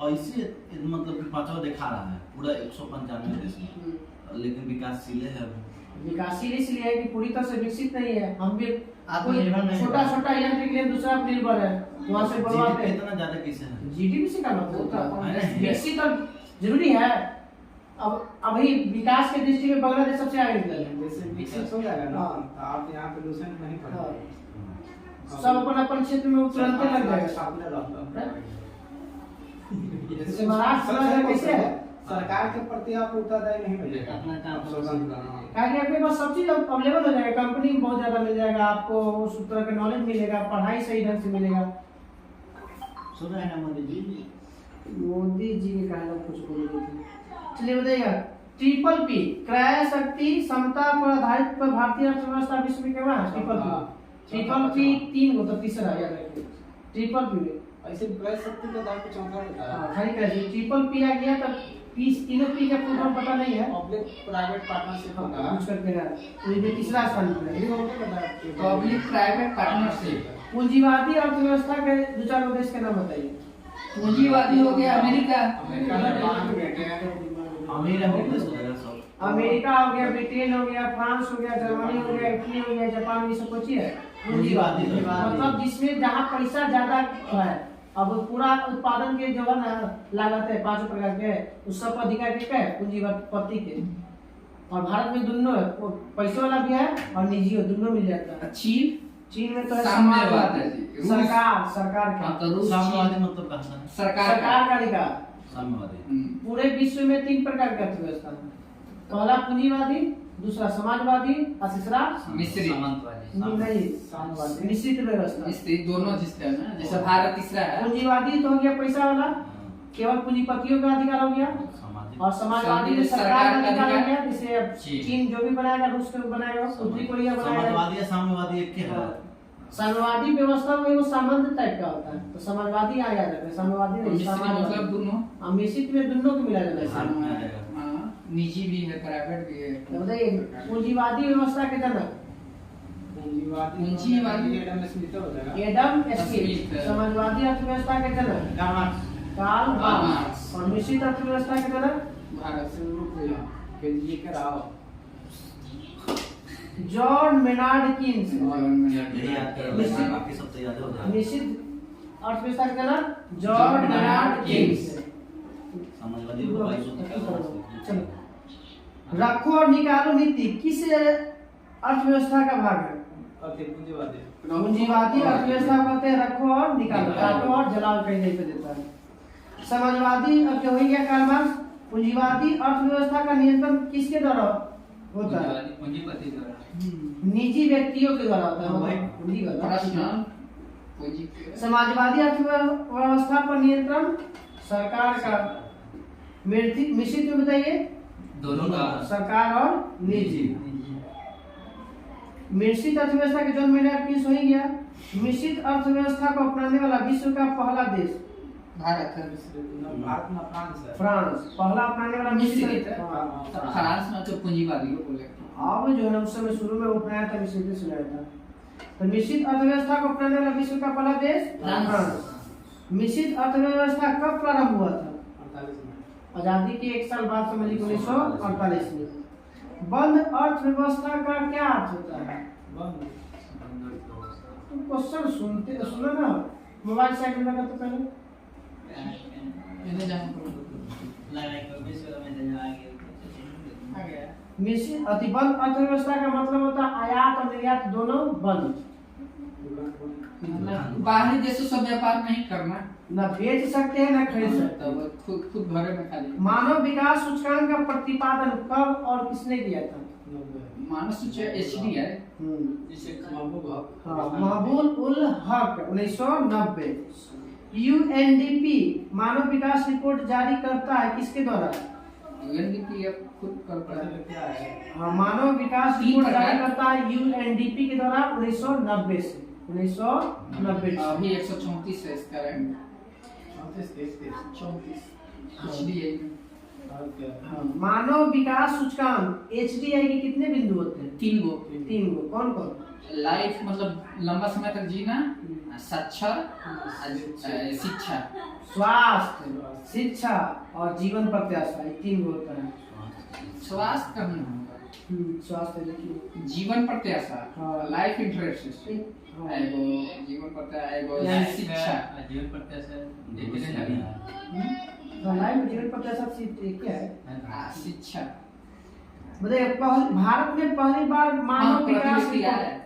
ऐसे मतलब कि पांचवा दिखा रहा है पूरा 195 देश में, लेकिन विकासशील है। विकासशील इसलिए है कि पूरी तरह से विकसित नहीं है। हम भी आत्मनिर्भर नहीं है। छोटा छोटा यंत्र के लिए दूसरा पर निर्भर है, वहाँ से बढ़वाते GDP हैं। इतना ज्यादा किसे है? जीडीपी से का मतलब होता है नहीं। विकसित और जरूरी है। अब अभी विकास के दृष्टि में बांग्लादेश सबसे आगे निकल है। जैसे विकसित हो जाएगा ना तो आप यहाँ पे दूसरे नहीं पढ़ेंगे। सब अपन अपन क्षेत्र में तुरंत लग जाएगा। जैसे महाराष्ट्र कैसे है? सरकार के प्रति आप उत्तरदायी नहीं बनेगा अपना काम स्वतंत्र कि आपके पास सब चीज अवेलेबल हो जाएगा, कंपनी में बहुत ज्यादा मिल जाएगा आपको, उस तरह का नॉलेज मिलेगा, पढ़ाई सही ढंग से मिलेगा। सुन रहे हैं मोदी जी? मोदी जी ने कहा कुछ बोले थे। चलिए बताइएगा, ट्रिपल पी क्रय शक्ति समता पर आधारित पर भारतीय अर्थव्यवस्था विश्व में क्या है? ट्रिपल पी 3 गो तो तीसरा याद रखिए। ट्रिपल पी ऐसे क्रय शक्ति का दाम कुछ चौथा रहता है। खाली कैसे ट्रिपल पी आ गया तब पी, तीनों पी का पूरा पता नहीं है, पब्लिक प्राइवेट पार्टनरशिप होगा। कुछ करके ना तो ये तीसरा स्थान पे है। ये होता है पब्लिक प्राइवेट पार्टनरशिप। पूंजीवादी अर्थव्यवस्था के दो चार देश के नाम बताइए। पूंजीवादी हो गया अमेरिका, अमेरिका में बांध बैठे हैं। अमीर है देश हो जाएगा सब। अमेरिका हो गया, ब्रिटेन हो गया, फ्रांस हो गया, जर्मनी हो गया, इटली हो गया, जापान, ये सब कुछ है पूंजीवादी। मतलब जिसमें जहाँ पैसा ज्यादा है। अब पूरा उत्पादन के जो है ना लागत है 5 प्रकार के, उस सब अधिकार के क्या है? पूंजीपति के। और भारत में दोनों है, पैसे वाला भी है और निजी हो, दोनों मिल जाता है। चीन में तो है साम्यवाद है जी। सरकार हाँ, का तो रूस साम्यवादी मतलब कहाँ से? सरकार सरकार का अधिकार। साम्यवादी। पूरे विश्व में 3 प्रकार की अर्थव्यवस्था है। पहला पूंजीवादी, दूसरा समाजवादी और तीसरा मिश्रित सामंतवादी। नहीं निश्चित व्यवस्था। मिश्रित दोनों जिसका है ना, जैसे भारत तीसरा है। पूंजीवादी तो हो गया पैसा वाला, केवल पूंजीपतियों का अधिकार हो गया। सामाजिक। और समाजवादी में सरकार का अधिकार हो गया, जैसे अब चीन जो भी बनाएगा, रूस का बनाएगा, उत्तरी कोरिया बनाएगा। समाजवादी या साम्यवादी एक क्या है? साम्यवादी व्यवस्था में वो सामंत टाइप का होता है, तो समाजवादी आ जाता है, साम्यवादी नहीं, मिश्रित मतलब समाजवादी। दोनों मिश्रित में दोनों को मिला जाता है। भारत में आ जाएगा। हाँ, निजी भी है, प्राइवेट भी है। तो बताइए पूंजीवादी व्यवस्था के जनक पूंजीवादी एडम स्मिथ हो जाएगा। Adam Smith. स्मिथ। समाजवादी अर्थव्यवस्था के जनक कार्ल मार्क्स। और मिश्रित अर्थव्यवस्था के जनक भारत से रुक गया फिर ये कराओ। John Maynard Keynes. यही याद करो, बाकी सब तो याद हो जाएगा। मिश्रित अर्थव्यवस्था के जनक जॉन मेनार्ड कीन्स। समाजवादी को भाई चलो, रखो और निकालो नीति किस अर्थव्यवस्था का भाग है? पूंजीवादी। पूंजीवादी अर्थव्यवस्था को कहते हैं रखो और निकालो, काटो और जलाओ कहीं नहीं पे देता है। समाजवादी अब क्या हो गया कार्ल मार्क्स। पूंजीवादी अर्थव्यवस्था का नियंत्रण किसके द्वारा होता है? पूंजीपति द्वारा। निजी व्यक्तियों के द्वारा होता है। पूंजी का प्रश्न पूंजी समाजवादी अर्थव्यवस्था पर नियंत्रण सरकार का। मिश्रित में बताइए दोनों का। सरकार और निजी। मिश्रित अर्थव्यवस्था के जन्म में किस हो गया? मिश्रित अर्थव्यवस्था को अपनाने वाला विश्व का पहला देश भारत है। भारत में फ्रांस है। फ्रांस पहला अपनाने वाला मिश्रित मिश्रित। है। फ्रांस में तो पूंजीवादी को बोले। अब जो है ना उस समय शुरू में अपनाया था, मिश्रित से सुनाया था। तो मिश्रित अर्थव्यवस्था को अपनाने वाला विश्व का पहला देश फ्रांस। मिश्रित अर्थव्यवस्था कब प्रारंभ हुआ था? 48 में। आजादी के 1 साल बाद समझिए 1948 में। बंद अर्थव्यवस्था का क्या अर्थ होता है? तुम क्वेश्चन सुनो ना, मोबाइल साइड में लगा तो पहले। इन्हें जान मिश्रित अतिबंद अर्थव्यवस्था का मतलब होता है आयात और निर्यात दोनों बंद। बाहरी देशों से व्यापार नहीं करना, न बेच सकते हैं न खरीद सकते हैं। तब खुद घरे में खाली। मानव विकास सूचकांक का प्रतिपादन कब और किसने किया था? मानव सूचकांक एचडी है। जिसे महबूब हक। महबूब उल हक 1990। यूएनडीपी मानव विकास रिपोर्ट जारी करता है किसके द्वारा? यूएनडीपी अब खुद करता है। क्या है? हाँ, मानव विकास रिपोर्ट जारी करता है यूएनडीपी के द्वारा 1990 से 1990। अभी 134 है इसका रैंक। 34 एचडीआई में। मानव विकास सूचकांक एचडीआई के कितने बिंदु होते हैं? 3 गो। 3 गो। कौन कौन? लाइफ मतलब लंबा समय तक जीना, साक्षर, शिक्षा। स्वास्थ्य, शिक्षा और जीवन प्रत्याशा, ये 3 गो होता है। स्वास्थ्य का नहीं होगा। स्वास्थ्य देखिए जीवन प्रत्याशा, हाँ। लाइफ इंटरेस्ट, हाँ। एगो जीवन प्रत्याशा, एगो शिक्षा। जीवन प्रत्याशा लाइफ जीवन प्रत्याशा से क्या है? शिक्षा। बताइए भारत में पहली बार मानव विकास रिपोर्ट,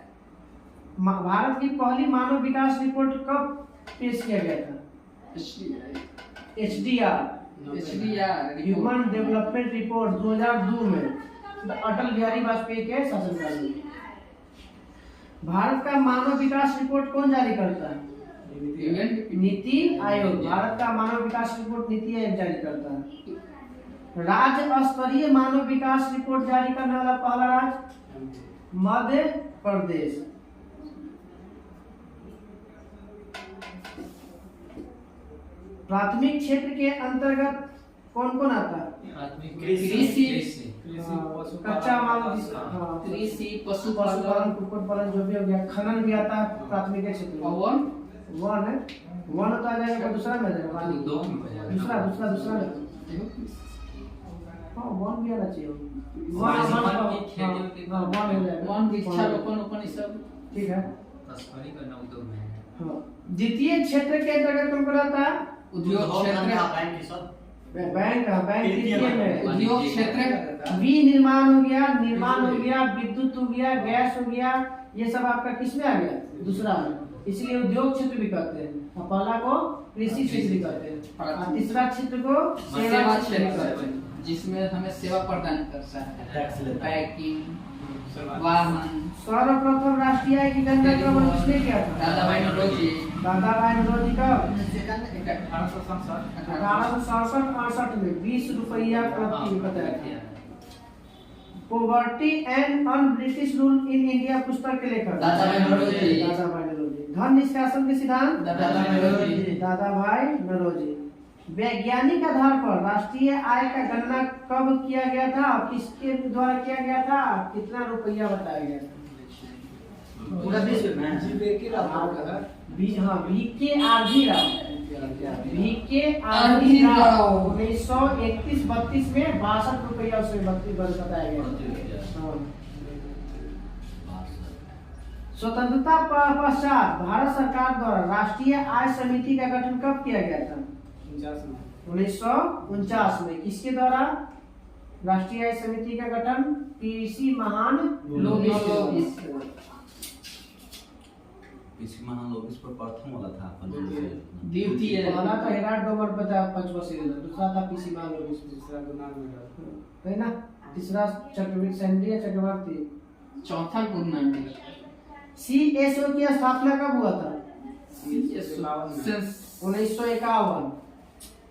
भारत की पहली मानव विकास रिपोर्ट कब पेश किया गया था? HDR HDR human development report 2002 में अटल बिहारी वाजपेयी के शासनकाल में। भारत का मानव विकास रिपोर्ट कौन जारी करता है? नीति आयोग। भारत का मानव विकास रिपोर्ट नीति आयोग जारी करता है। राज्य स्तरीय मानव विकास रिपोर्ट जारी करने वाला पहला राज्य मध्य प्रदेश। प्राथमिक क्षेत्र के अंतर्गत कौन कौन आता है? कृषि, कच्चा माल, हाँ, कृषि, पशुपालन, पशुपालन, कुक्कुट पालन जो भी हो गया, खनन भी आता है प्राथमिक क्षेत्र में। वन, वन है, वन होता है जाएगा, दूसरा में जाएगा वाणी। दो में हो जाएगा। दूसरा हाँ वन भी आना चाहिए। वन हो जाएगा। वन वृक्षारोपण उपन ये सब ठीक है। तस्करी करना उद्योग में है। हाँ, द्वितीय क्षेत्र के अंतर्गत कौन कौन आता है? उद्योग क्षेत्र, बैंक के सब बैंक द्वितीय में। उद्योग क्षेत्र, विनिर्माण हो गया, निर्माण हो गया, विद्युत हो गया, गैस हो गया, ये सब आपका किसमें आ गया? दूसरा में। इसलिए उद्योग क्षेत्र भी कहते हैं, और पहला को कृषि क्षेत्र भी कहते हैं, और तीसरा क्षेत्र को सेवा सेवा क्षेत्र भी कहते क्षेत्र हैं। जिसमें हमें सेवा प्रदान करता है, टैक्स लेता है। पैकिंग, वाहन। सर्वप्रथम राष्ट्रीय आय की गणना कब और किसने किया था? दादाभाई नौरोजी, दादाभाई नौरोजी का 1867 1867-68 में 20 रुपया प्रति बताया गया। Poverty and un British rule in India पुस्तक के लेखक दादाभाई नौरोजी। दादाभाई नौरोजी। धन निष्कासन के सिद्धांत दादाभाई नौरोजी। दादाभाई नौरोजी। वैज्ञानिक आधार पर राष्ट्रीय आय का गणना कब किया गया था और किसके द्वारा किया गया था? कितना रुपया बताया गया था? पूरा विश्व में हाँ, V K R G Rao. V K R G Rao 1931-32 में 62 रुपया उसमें 32 बताया गया। हाँ। स्वतंत्रता पश्चात भारत सरकार द्वारा राष्ट्रीय आय समिति का गठन कब किया गया था? 1949 में। किसके द्वारा राष्ट्रीय आय समिति का गठन? पीसी महान लोबिस। इसी महान लोग इस पर प्रथम वाला था द्वितीय, पहला तो हेराल्ड डोमर पे था 5वां सीरीज, दूसरा था पीसी महान लोबिस, तीसरा गुना में है ना? तीसरा चक्रवर्ती सेंद्रीय चक्रवर्ती। चौथा गुरनामी, सीएसओ की स्थापना कब हुआ था? 1951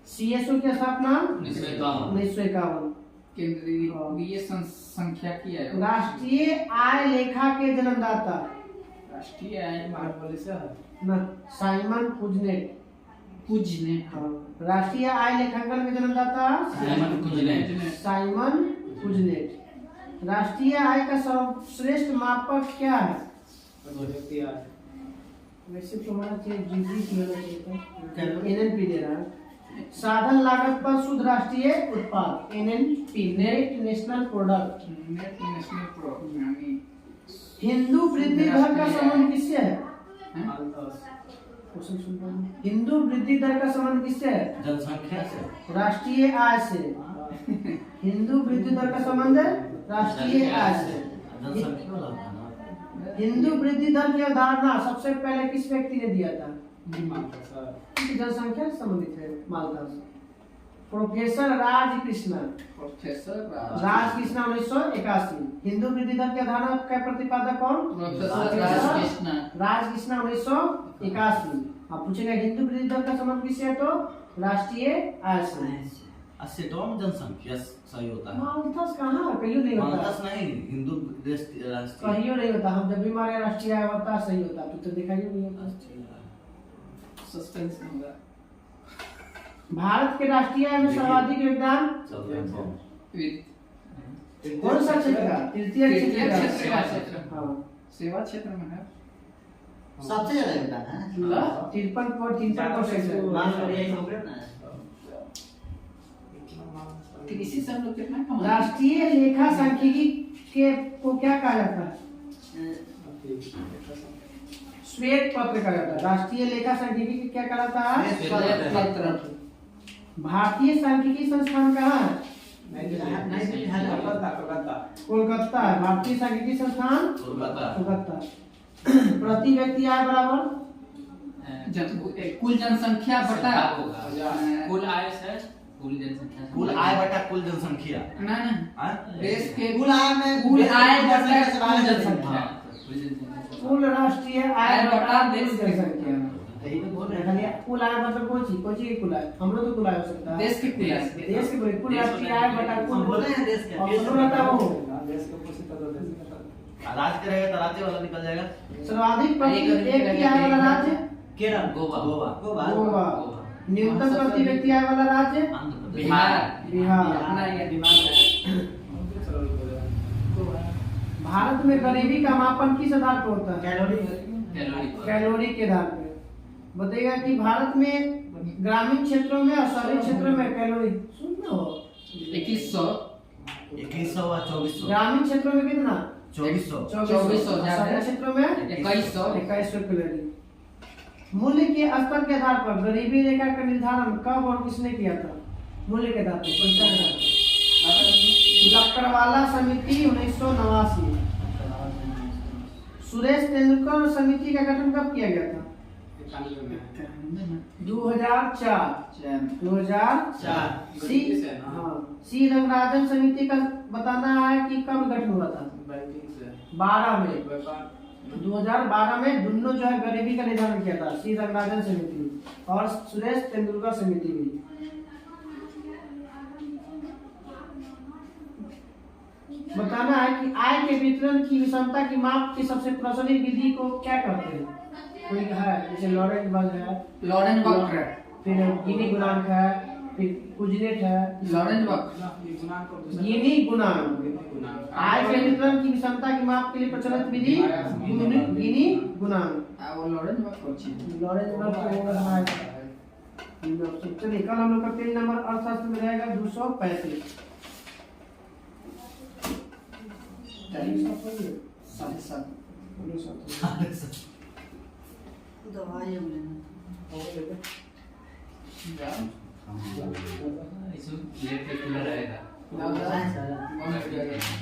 सीएसओ की स्थापना 1951। 1951। केंद्रीय संख्या की है। राष्ट्रीय आय लेखा के जन्मदाता राष्ट्रीय आय महाबली से न साइमन पुजनेट। हाँ। राष्ट्रीय आय लेखांकन के जन्मदाता साइमन पुजनेट। साइमन पुजनेट। राष्ट्रीय आय का सर्वश्रेष्ठ मापक क्या है? वैसे तो हमारा जीडीपी होना चाहिए था, एनएनपी दे रहा है। साधन लागत पर शुद्ध राष्ट्रीय उत्पाद NNP, net national product. Net national product. Hindu वृद्धि दर का संबंध किससे है? क्वेश्चन सुन रहे हैं। हिंदू वृद्धि दर का संबंध किससे है? जनसंख्या से। राष्ट्रीय आय से। हिंदू वृद्धि दर का संबंध राष्ट्रीय आय से। जनसंख्या वाला होता है ना। हिंदू वृद्धि दर की अवधारणा सबसे पहले किस व्यक्ति ने दिया था? जनसंख्या से संबंधित है मालदास। प्रोफेसर राजकृष्णन। प्रोफेसर राजकृष्णन 1981। हिंदू वृद्धि दर की अवधारणा का प्रतिपादक कौन? प्रोफेसर राजकृष्णन। राजकृष्णन 1981। आप पूछेगा हिंदू वृद्धि दर का संबंध किससे है तो राष्ट्रीय आय से। सेटवा में जनसंख्या सही होता है। मालदास कहाँ? कहीं नहीं होता। मालदास नहीं, हिंदू राष्ट्रीय कहीं नहीं होता। हम जब भी हमारे राष्ट्रीय आय होता सही होता, तो दिखाई नहीं होता। सस्पेंस होगा। भारत के राष्ट्रीय आय में सर्वाधिक योगदान कौन सा क्षेत्र का? तृतीय क्षेत्र का। हाँ, सेवा क्षेत्र में है। सबसे ज्यादा योगदान है 53.3%। मान लीजिए ये कंप्लीट ना है। कृषि सब लोग कितना कमाते हैं? राष्ट्रीय लेखा सांख्यिकी के को क्या कहा जाता है? श्वेत पत्र कहा जाता है। राष्ट्रीय लेखा सांख्यिकी को क्या कहलाता है? श्वेत पत्र। भारतीय सांख्यिकी संस्थान कहाँ है? कोलकाता है। भारतीय सांख्यिकी संस्थान कोलकाता। प्रति व्यक्ति आय बराबर कुल जनसंख्या बटा होगा। कुल आय से कुल जनसंख्या कुल आय बटा कुल जनसंख्या। ना ना हाँ? देश के कुल आय में कुल आय बटा जनसंख्या कुल से जनसंख्या। कुल जनसंख्या कुल राष्ट्रीय आय आय बटा बटा देश देश की जनसंख्या। यही तो बोल रहे खाली हैं। कुल आय मतलब कौन सी की कुल आय? हम लोग तो कुल आय हो सकता है। देश की कुल आय। देश की कुल राष्ट्रीय आय बटा हम कुल। बोल रहे हैं देश के। ऑप्शन रहता है वो। देश को पूछे तो देश का राज्य का रहेगा तो राज्य वाला निकल जाएगा। सर्वाधिक प्रति व्यक्ति आय वाला राज्य केरल, गोवा। गोवा। गोवा, गोवा। न्यूनतम प्रति व्यक्ति आय वाला राज्य आंध्र प्रदेश। बिहार। बिहार। अपना ये दिमाग है। भारत में गरीबी का मापन किस आधार पर होता है? कैलोरी, कैलोरी पर। कैलोरी के आधार पर। बताइएगा कि भारत में ग्रामीण क्षेत्रों में और शहरी क्षेत्रों में कैलोरी सुनते हो? 2100 2100 व 2400। ग्रामीण क्षेत्रों में कितना? 2400। 2400 ज्यादा। शहरी क्षेत्रों में 2100 2100 कैलोरी। मूल्य के स्तर के आधार पर गरीबी रेखा का निर्धारण कब और किसने किया था? मूल्य के आधार पर, पैसा के आधार पर। लकड़वाला समिति 1989। सुरेश तेंदुलकर समिति का गठन कब किया गया था? 2004। 2004। सी रंगराजन समिति का बताना है कि कब गठन हुआ था? 12 में। 2012 में दोनों जो है गरीबी का निर्धारण किया था, सी रंगराजन समिति और सुरेश तेंदुलकर समिति भी। बताना है कि आय के वितरण की विषमता की माप की सबसे प्रचलित विधि को क्या कहते हैं? कोई है जैसे लॉरेंट वक्र है, लॉरेंट वक्र, फिर गिनी गुणांक है, फिर कुजनेट है। लॉरेंट वक्र, गिनी गुणांक। आय के वितरण की विषमता की माप के लिए प्रचलित विधि गिनी गुणांक। वो लॉरेंट वक्र होची। लॉरेंट वक्र वो है। चलिए कल हम लोग का पेज नंबर अर्थशास्त्र में रहेगा 235। दवाई हम लेना। इसमें इलेक्ट्रिक कूलर आएगा।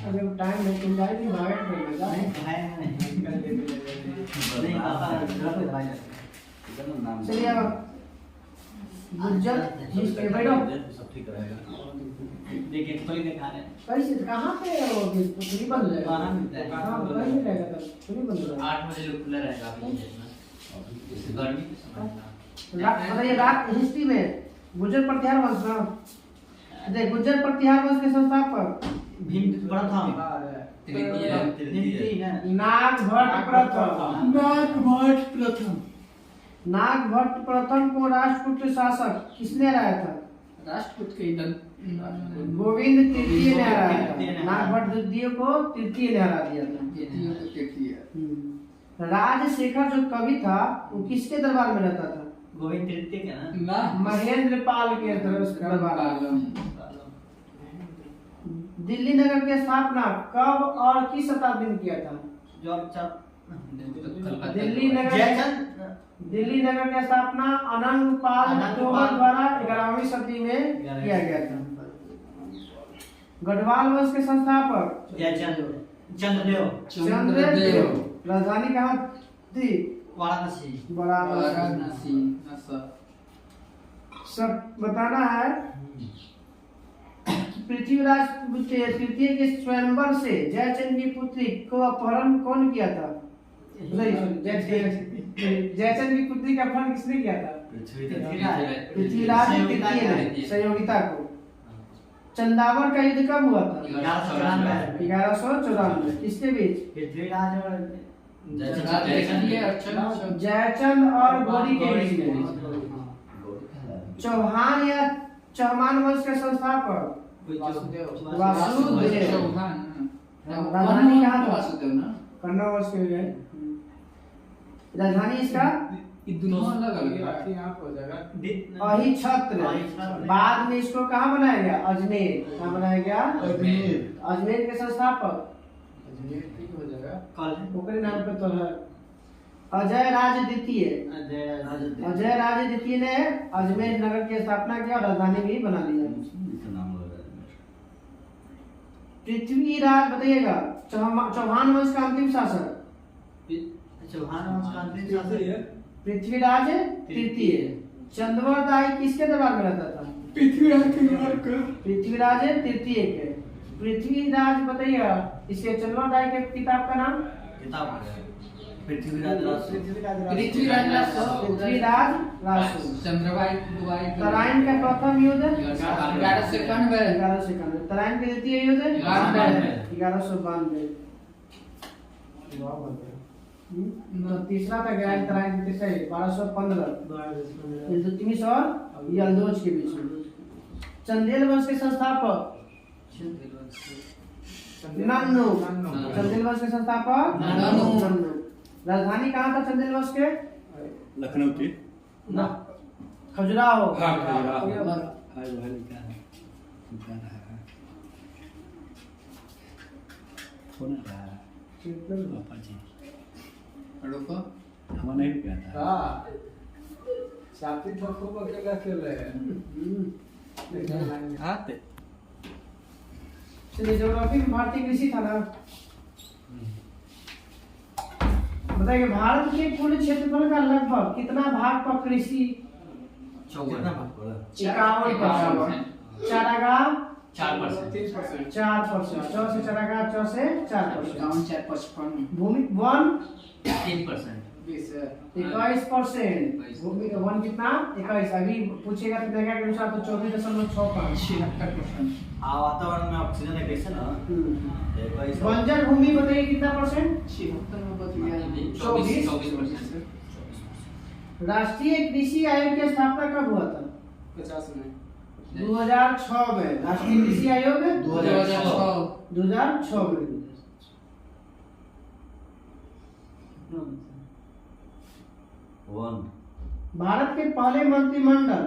अगर टाइम नहीं तुम जाएगी भागे कर लेगा। नहीं पापा घर पे दवाई लेते चलिए अब गुज्जर हिस्ट्री बैठो। सब ठीक रहेगा। देखिए खोल के खा रहे हैं। कैसे कहाँ पे हो पूरी बंद है? कहाँ मिलता है? हाँ कैसे रहेगा तब पूरी बंद है। 8 बजे लोग कूलर आएगा अभी देखना। जैसे गर्मी के समय ना। बताइए रात हिस्ट्री में गुज्जर प्रतिहार वंश ना देख गुज्जर प्रतिहार वंश के संस्थापक भीम प्रथम। तृतीय। नागभट्ट प्रथम को राष्ट्रकूट शासक किसने हराया था? राष्ट्रकूट के गोविंद तृतीय ने हराया था। नागभट्ट द्वितीय को तृतीय ने हरा दिया था। राजशेखर जो कवि था वो किसके दरबार में रहता था? गोविंद तृतीय के ना। महेंद्र पाल के दरबार में। दिल्ली नगर की स्थापना कब और किस शताब्दी में किया था? जो अब दिल्ली नगर दिल्ली नगर की स्थापना अनंग पाल तोमर द्वारा 11वीं सदी में किया गया था। गढ़वाल वंश के संस्थापक चंद्रदेव। चंद्रदेव। राजधानी कहाँ थी? वाराणसी। वाराणसी। सब बताना है पृथ्वीराज तृतीय के स्वयंवर से जयचंद की पुत्री को अपहरण कौन किया था? जयचंद की पुत्री का अपहरण किसने किया था? पृथ्वीराज तृतीय ने सहयोगिता को। चंदावर का युद्ध कब हुआ था? 1194। किसके बीच? पृथ्वीराज और जयचंद और गौरी के बीच में। चौहान या चौहान वंश के संस्थापक वासुदेव। चौहान। राजधानी कहाँ था? वासुदेव ना। कन्नौज वंश के लिए। राजधानी इसका दोनों अलग अलग अही छत्र। बाद में इसको कहाँ बनाया गया? अजमेर। कहाँ बनाया गया? अजमेर के संस्थापक ओकरे नाम पे तो है अजय राज द्वितीय। अजय राज द्वितीय ने अजमेर नगर की स्थापना किया और राजधानी भी बना लिया। पृथ्वीराज बताइएगा चौहान वंश का अंतिम शासक। चौहान वंश का अंतिम शासक पृथ्वीराज तृतीय। चंद्रवरदाई किसके दरबार में रहता था? पृथ्वीराज के बारे में पृथ्वीराज है तृतीय के। पृथ्वीराज बताइए इसके चंद्रमा राय के किताब का नाम। किताब पृथ्वीराज रासो। पृथ्वीराज रासो। पृथ्वीराज रासो। चंद्रबाई दुबाई तराइन का प्रथम युद्ध 1191। 1191। तराइन के द्वितीय युद्ध 1192। तो तीसरा था गया तराइन तीसरा 1215 इल्तुतमिश और यल्दोज के बीच में। चंदेल वंश के संस्थापक नन्नू। चंदेल वंश के संस्थापक नन्नू। राजधानी कहाँ था चंदेल वंश के। लखनऊ की ना खजुराहो। रुको हमारा नहीं रुपया था। हाँ साथी ठोको अकेला खेले आते चलिए ज्योग्राफी में भारतीय कृषि था ना। बताइए भारत के कुल क्षेत्रफल का लगभग कितना भाग पर कृषि। कितना भाग पड़ा? 51%। चारागाह 4%। 4%। चौ से चारागाह, चौ से 4%। 455। भूमि वन 3%। 21%। भूमि का वन कितना 21। अभी पूछेगा तो देगा के अनुसार तो 24.65। 76%। वातावरण में ऑक्सीजन है कैसे ना? बंजर भूमि बताइए कितना परसेंट। 76 में बच गया। 24%। राष्ट्रीय कृषि आयोग की स्थापना कब हुआ था। 50 में 2006 में। राष्ट्रीय कृषि आयोग 2006 में। वन। भारत के पहले मंत्रिमंडल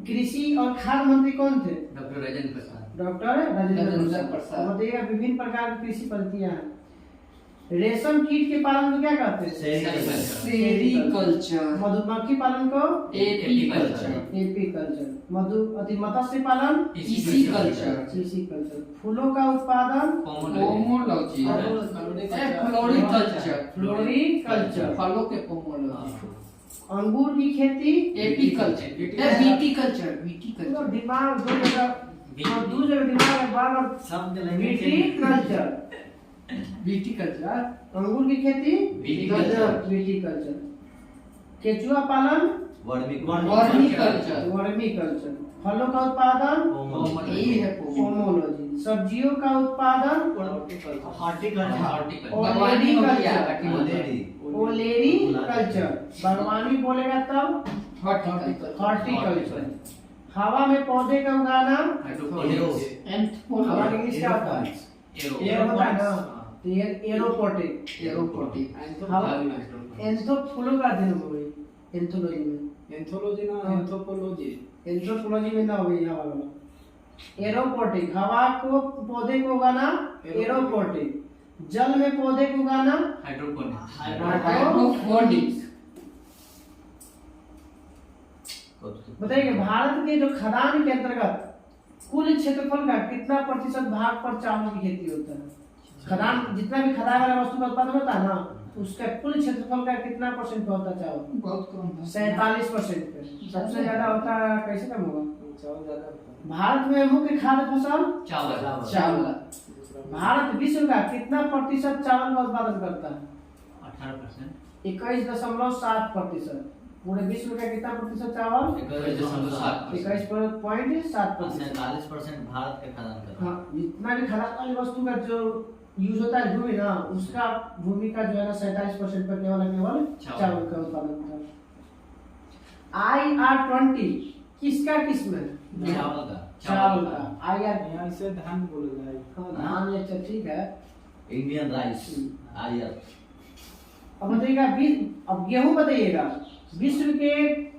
कृषि और खाद्य मंत्री कौन थे। डॉक्टर राजेंद्र प्रसाद। डॉक्टर राजेंद्र प्रसाद। प्रसाद। बताइएगा विभिन्न प्रकार की कृषि पद्धतियां हैं। रेशम कीट के पालन को क्या कहते हैं। सेरीकल्चर। मधुमक्खी पालन को एपीकल्चर। एपीकल्चर। मत्स्य पालन इसीकल्चर। इसीकल्चर। फूलों का उत्पादन पोमोलॉजी। फ्लोरिकल्चर। फ्लोरिकल्चर। फलों के पोमोलॉजी। अंगूर की खेती एपीकल्चर। विटीकल्चर। विटीकल्चर। दिमाग दो जगह दिमाग एक बार और शब्द विटीकल्चर। विटीकल्चर। अंगूर की खेती विटीकल्चर। केचुआ पालन वर्मीकल्चर। वर्मीकल्चर। फलों का उत्पादन यही है पोमोलॉजी। सब्जियों का उत्पादन ओलेरीकल्चर। बागवानी बोलेगा तब हॉर्टिकल्चर। हवा में पौधे का उगाना हवा के इंग्लिश क्या होता है। एयर होता है ना तो ये एरोपोटिक। एंथो फूलों का अध्ययन हो गई एंथोलॉजी में। एंथोलॉजी ना एंथ्रोपोलॉजी। एंथ्रोपोलॉजी में ना हो गई हवा वाला। एरोपोटिक हवा को पौधे को उगाना एरोपोटिक। जल में पौधे को उगाना हाइड्रोपोनिक्स। बताइए भारत के जो खदान के अंतर्गत कुल क्षेत्रफल का कितना प्रतिशत भाग पर चावल की खेती होता है। खदान जितना भी खदान वाला वस्तु का उत्पादन होता है ना उसका कुल क्षेत्रफल का कितना परसेंट पे होता है चावल। बहुत कम। 47% पे। सबसे ज्यादा होता है कैसे कम होगा। चावल ज्यादा होता भारत में मुख्य खाद्य फसल चावल। भारत विश्व का कितना प्रतिशत चावल का उत्पादन करता है। 18%। 21.7%। पूरे विश्व का कितना प्रतिशत चावल 21.7%। 47% भारत के खदान करता है। हाँ जितना भी खदान वाली वस्तु का जो यूज होता है भूमि ना उसका भूमि का जो है ना 47% पर केवल चावल का उत्पादन होता है। IR20 किसका किस्म है। चावल का IR यहाँ से धान बोला जाए। धान अच्छा ठीक है। इंडियन राइस आयर। अब बताइएगा अब गेहूं बताइएगा विश्व के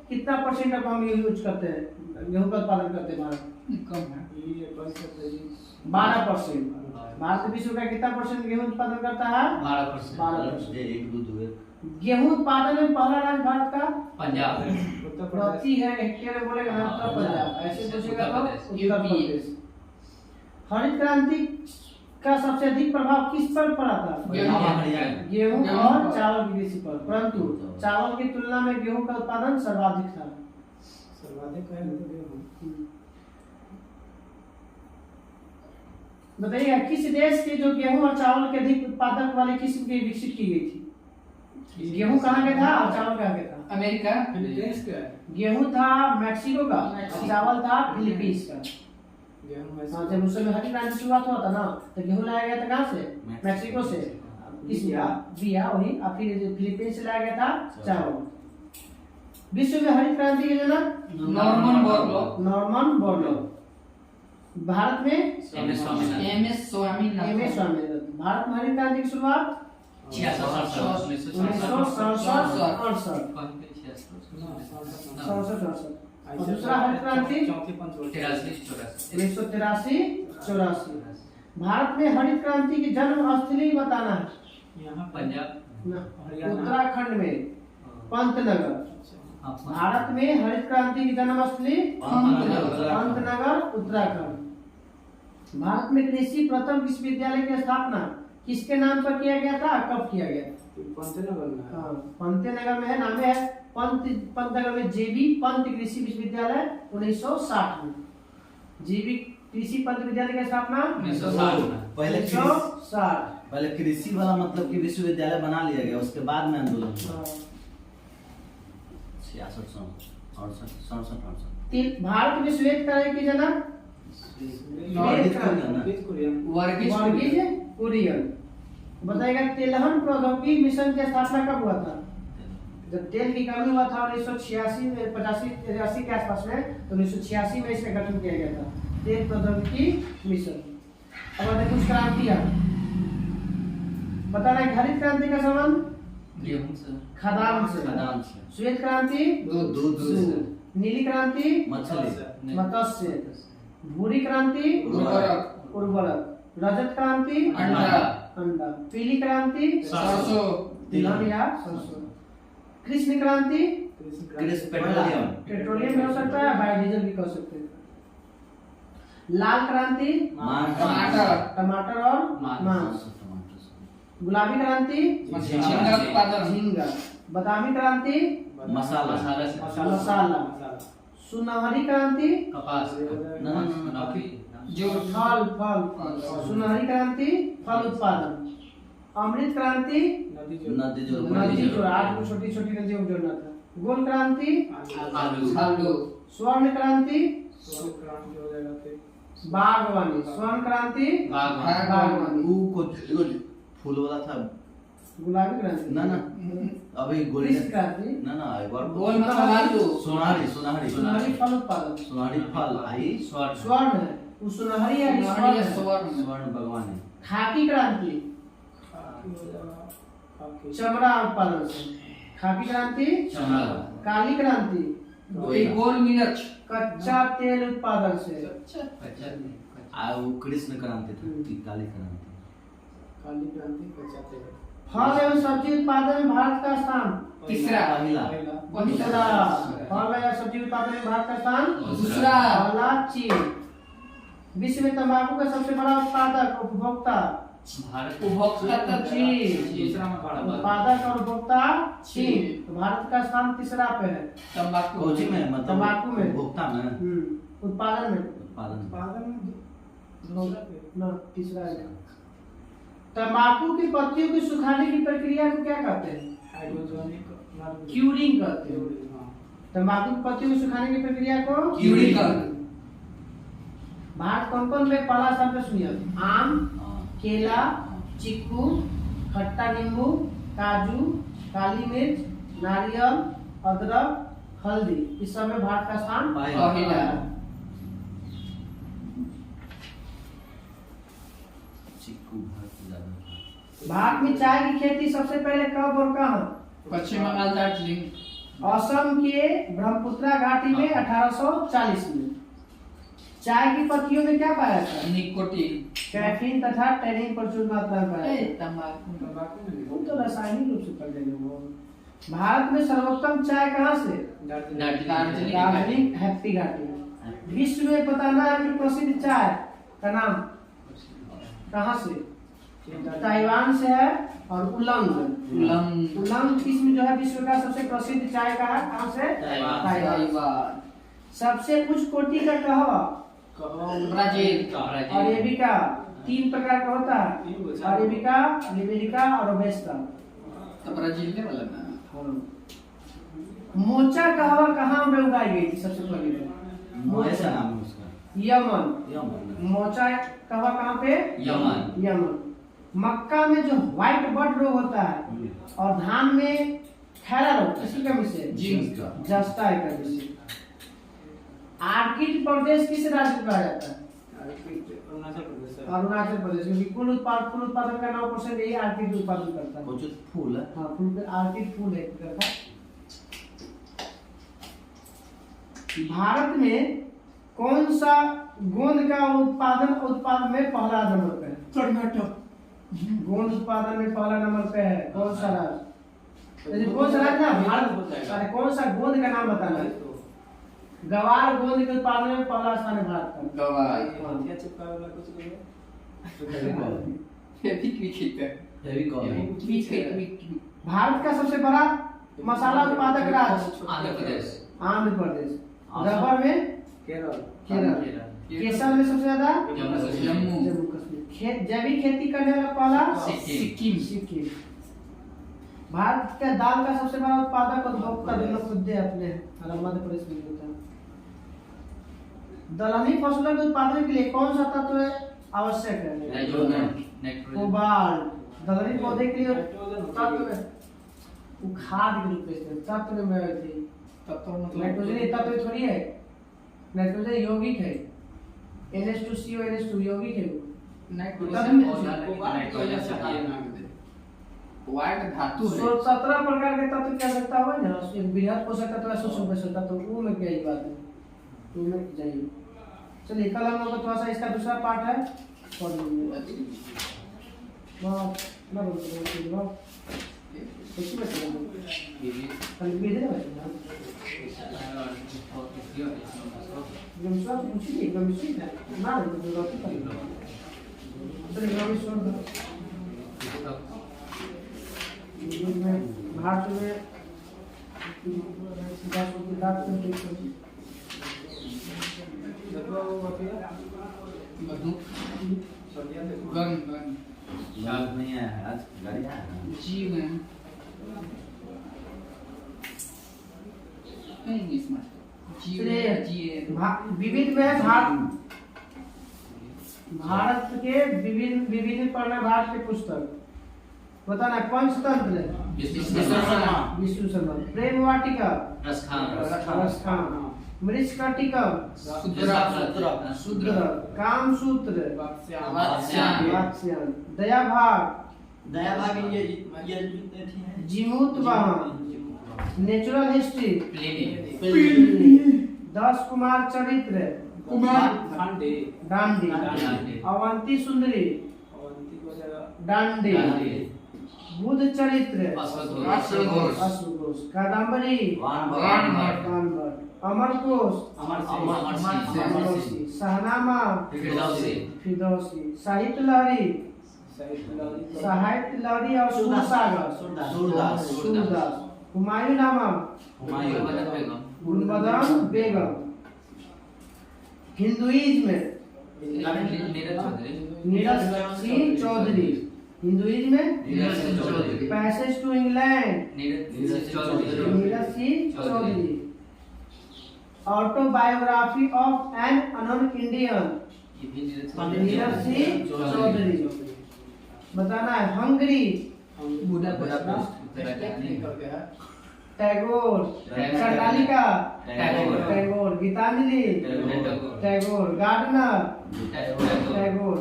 कितना परसेंट अब हम यूज करते हैं गेहूं का उत्पादन करते हैं भारत। कम है। ये बस 12%। भारत विश्व का कितना परसेंट गेहूं उत्पादन करता है 12%। गेहूं उत्पादन में पहला राज्य भारत का पंजाब। उत्तर प्रदेश। प्रति है हेक्टेयर में बोलेगा ना उत्तर पंजाब। ऐसे पूछेगा तो उत्तर प्रदेश। हरित क्रांति का सबसे अधिक प्रभाव किस पर पड़ा था। गेहूं और चावल की कृषि पर। परंतु चावल की तुलना में गेहूं का उत्पादन सर्वाधिक था। सर्वाधिक है तो गेहूं। बताइएगा किस देश के जो गेहूं और चावल के अधिक उत्पादक वाली किस्म की विकसित की गई थी? गेहूं कहाँ का था और चावल कहाँ का था? अमेरिका फिलीपींस का है। गेहूं था मैक्सिको का, मैक्सिको। चावल था फिलीपींस का। गेहूं में हाँ, जब उस समय हरी क्रांति शुरुआत हुआ था ना, तो गेहूं लाया गया था कहाँ से? मैक्सिको से। किस बिया वही, और फिर फिलीपींस से लाया गया था चावल। विश्व में हरित क्रांति के जनक Norman Borlaug. Norman Borlaug. Bharat में MS Swaminathan. MS Swaminathan. M S Swaminathan. Bharat में हरित क्रांति की शुरुआत 1967। और दूसरा हरित क्रांति चौथी पंचवर्षीय 1983-84। भारत में हरित क्रांति की जन्म स्थली बताना है। यहाँ पंजाब। उत्तराखंड में पंतनगर। भारत में हरित क्रांति की जन्म स्थली पंतनगर, उत्तराखंड। भारत में कृषि प्रथम विश्वविद्यालय की स्थापना किसके नाम पर किया गया था, कब किया गया? पंतनगर में है। हाँ, पंतनगर में है, नाम है पंतनगर में जेबी पंत कृषि विश्वविद्यालय 1960 में। जेबी कृषि पंत विद्यालय की स्थापना 1960। पहले कृषि वाला मतलब कि विश्वविद्यालय बना लिया गया, उसके बाद में आंदोलन हुआ। 66 भारत में श्वेत क्रांति की जनक वर्गीज कुरियन। बताएगा तेलहन प्रौद्योगिकी मिशन की स्थापना कब हुआ था? जब तेल की कमी हुआ था 1986 में, 85-83 के आसपास में, तो 1986 में इसका गठन किया गया था, तेल प्रौद्योगिकी मिशन। अब देखो कुछ क्रांतियां बता रहे। हरित क्रांति का संबंध गेहूं से, खदान से। श्वेत क्रांति दूध दूध। नीली क्रांति मछली, मत्स्य। भूरी क्रांति उर्वरक। रजत क्रांति अंडा। पीली क्रांति सरसों। तिलहन या सरसों। कृष्ण क्रांति पेट्रोलियम हो सकता है, बायोडीजल भी कह सकते हैं। लाल क्रांति टमाटर और मांस। गुलाबी क्रांति झींगा उत्पादन। झींगा। बादामी क्रांति मसाला। सुनहरी क्रांति कपास, जो फल। सुनहरी क्रांति फल उत्पादन। अमृत क्रांति नदी नदी जो आज को छोटी छोटी नदियों को जोड़ना था। गोल क्रांति आलू। स्वर्ण क्रांति क्रांति हो जाएगा फिर बागवानी। स्वर्ण क्रांति बागवानी। फूल वाला था। गुलाबी क्रांति ना अभी कृषि गोल्डन क्रांति एक बार गोल मतलब आलू। सुनहरी फल उत्पादन। सोनारी फल आई स्वर्ण है, वो सुनहरी है, स्वर्ण है। स्वर्ण भगवान है। खाकी क्रांति चमड़ा उत्पादन से। खाकी क्रांति काली क्रांति गोल मिर्च। कच्चा तेल उत्पादन से। वो कृष्ण क्रांति थी, काली क्रांति। काली क्रांति कच्चा तेल। फल एवं सब्जी उत्पादन में भारत का स्थान तीसरा। तीसरा। फल एवं सब्जी उत्पादन में भारत का स्थान दूसरा। पहला चीन। विश्व में तंबाकू का सबसे बड़ा उत्पादक उपभोक्ता उपभोक्ता चीन। दूसरा में बड़ा उत्पादक और उपभोक्ता चीन। तो भारत का स्थान तीसरा पे है। तंबाकू कोची में मतलब तंबाकू में। उपभोक्ता में उत्पादन में उत्पादन ना तीसरा है। तंबाकू की पत्तियों को सुखाने की प्रक्रिया को क्या कहते हैं? हाइड्रोजनिक क्यूरिंग कहते हैं। हाँ। तंबाकू की पत्तियों को सुखाने की प्रक्रिया को क्यूरिंग। भारत कौन में पहला स्थान पे सुनिए? आम, केला, चीकू, खट्टा नींबू, काजू, काली मिर्च, नारियल, अदरक, हल्दी। इस सब में भारत का स्थान पहला। भारत में चाय की खेती सबसे पहले कब और कहाँ? पश्चिम बंगाल, दार्जिलिंग। असम के ब्रह्मपुत्रा घाटी में 1840 में। चाय की पत्तियों में क्या पाया था? निकोटीन। कैफीन तथा टैनिन प्रचुर मात्रा में पाया था। तंबाकू में वो तो रासायनिक रूप से कर देंगे वो। भारत में सर्वोत्तम चाय कहाँ से? दार्जिलिंग हैप्पी घाटी में। विश्व में बताना है कि प्रसिद्ध चाय का नाम कहाँ से? ताइवान से है। और उलंग किस्म जो है विश्व का सबसे प्रसिद्ध चाय का है, कहाँ से? ताइवान। सबसे उच्च कोटि का कहवा ब्राजील अरेबिका 3 प्रकार का होता है, अरेबिका, लिबेरिका और रोबस्टा। तो ब्राजील ने बोला ना। मोचा कहवा कहाँ में उगाई गई थी सबसे पहले? ऐसा नाम है उसका। यमन। यमन। मोचा कहवा कहाँ पे? यमन। यमन। मक्का में जो व्हाइट बड रोग होता है और धान में खैरा रोग, किसी कमी से जस्ता है कमी से। आर्किड प्रदेश किस राज्य को कहा जाता है? अरुणाचल प्रदेश। क्योंकि कुल उत्पादन का 9% यही आर्किड उत्पादन करता है। वो जो फूल है। हाँ, फूल पे आर्किड फूल है एक तरह का। भारत में कौन सा गोंद का उत्पादन में पहला नंबर पे है? कर्नाटक। गोंद उत्पादन में पहला नंबर पे है कौन सा राज्य? यदि कौन सा राज्य ना भारत, अरे कौन सा गोंद का नाम बताना है? गवार गोंद के उत्पादन में पहला स्थान है भारत का। गवार। भारत का सबसे बड़ा मसाला उत्पादक राज्य आंध्र प्रदेश। आंध्र प्रदेश। रबर में केरल। केसर में सबसे ज्यादा जम्मू। जम्मू कश्मीर। जैविक खेती करने वाला पहला सिक्किम। भारत का दाल का सबसे बड़ा उत्पादक उपभोक्ता दोनों खुद अपने हैं, मध्य प्रदेश में होता है। दलहनी फसलों के उत्पादन के लिए कौन सा तत्व आवश्यक है? नाइट्रोजन। कोबाल्ट। दलहनी पौधे के लिए तत्व वो खाद के रूप में तत्व में नाइट्रोजन तत्व थोड़ी है, नाइट्रोजन यौगिक है। NH2CO NH2 यौगिक है। व्हाइट धातु है। 17 प्रकार के तत्व की आवश्यकता हुआ ना, एक बृहद पोषक तत्व है, सूक्ष्म पोषक तत्व, वो में क्या ही बात है, वो में जाइए। चलिए कल हम लोग थोड़ा सा इसका दूसरा पार्ट है पढ़ लीजिए। वाह ना बोलते वाह कैसी बात है कल भी दे ना हम सब पूछिए एकदम ठीक है ना जरूरत है। चलिए हम इस भारत में याद नहीं आया है आज गाड़ी आया है जी मैम इंग्लिश में विविध में भारत के विभिन्न पढ़ना भारत के पुस्तक बताना। पंचतंत्र विष्णु शर्मा। प्रेम वाटिका रसखान। मृच्छकटिकम शूद्र। काम सूत्र वात्स्यायन। दया भाग Jimuta natural history Pliny. 10 Kumar चरित्र डांडी। अवंती सुंदरी डांडी। बुद्ध चरित्र अश्वघोष। कादम्बरी अमरकोश शाहनामा फिरदौसी। साहित्य लहरी और सूरदास। हुमायूं नामा गुलबदन बेगम। हिंदुइज्म नीरज सिंह चौधरी। हिंदुइज्म में passage to England Neeraj Singh Chaudhary. Autobiography of an unknown Indian Neeraj Singh Chaudhary. बताना है hungry Tagore. Chandalika Tagore. Gitanjali Tagore. Gardener Tagore.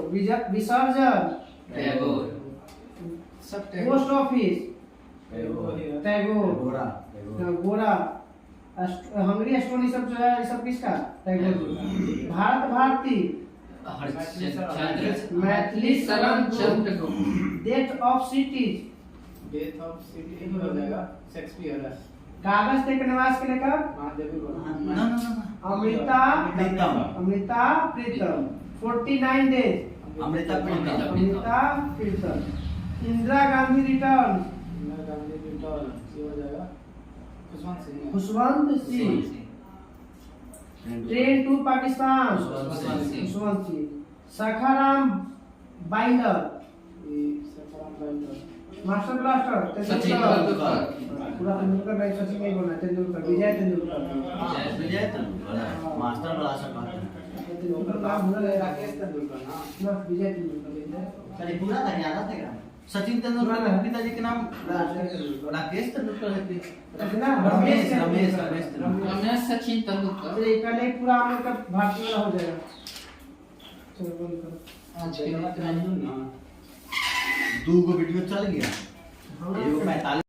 Visarjan post office Tagore. गोरा। हंगरी एस्टोनी सब जो है ये सब किसका? टैगोर। भारत भारती मैथिली शरण चंद्र। डेथ ऑफ सिटीज कागज के निवास के लेकर Amrita Pritam. 49 days Amrita Pritam. Indira Gandhi return Khushwant Singh. Train to Pakistan Yashwant Singh. Yashwant Singh. Sakharam binder master blaster Sachin Tendulkar. पूरा तेंदुलकर नहीं, सचिन नहीं बोलना, तेंदुलकर, विजय तेंदुलकर। विजय तेंदुलकर मास्टर बड़ा सा कहते हैं। तेंदुलकर नाम भूल गए। राकेश तेंदुलकर ना ना, विजय तेंदुलकर। चलिए पूरा था, याद आता है सचिन तेंदुलकर के पिताजी के नाम राकेश तेंदुलकर है। कितना? रमेश तेंदुलकर। रमेश सचिन तेंदुलकर अरे पहले पूरा हम लोग का भारतीय वाला हो जाएगा। चलो बोल करो। आज के लिए इतना ही ना। 2 गो वीडियो चल गया। हाँ। एगो 45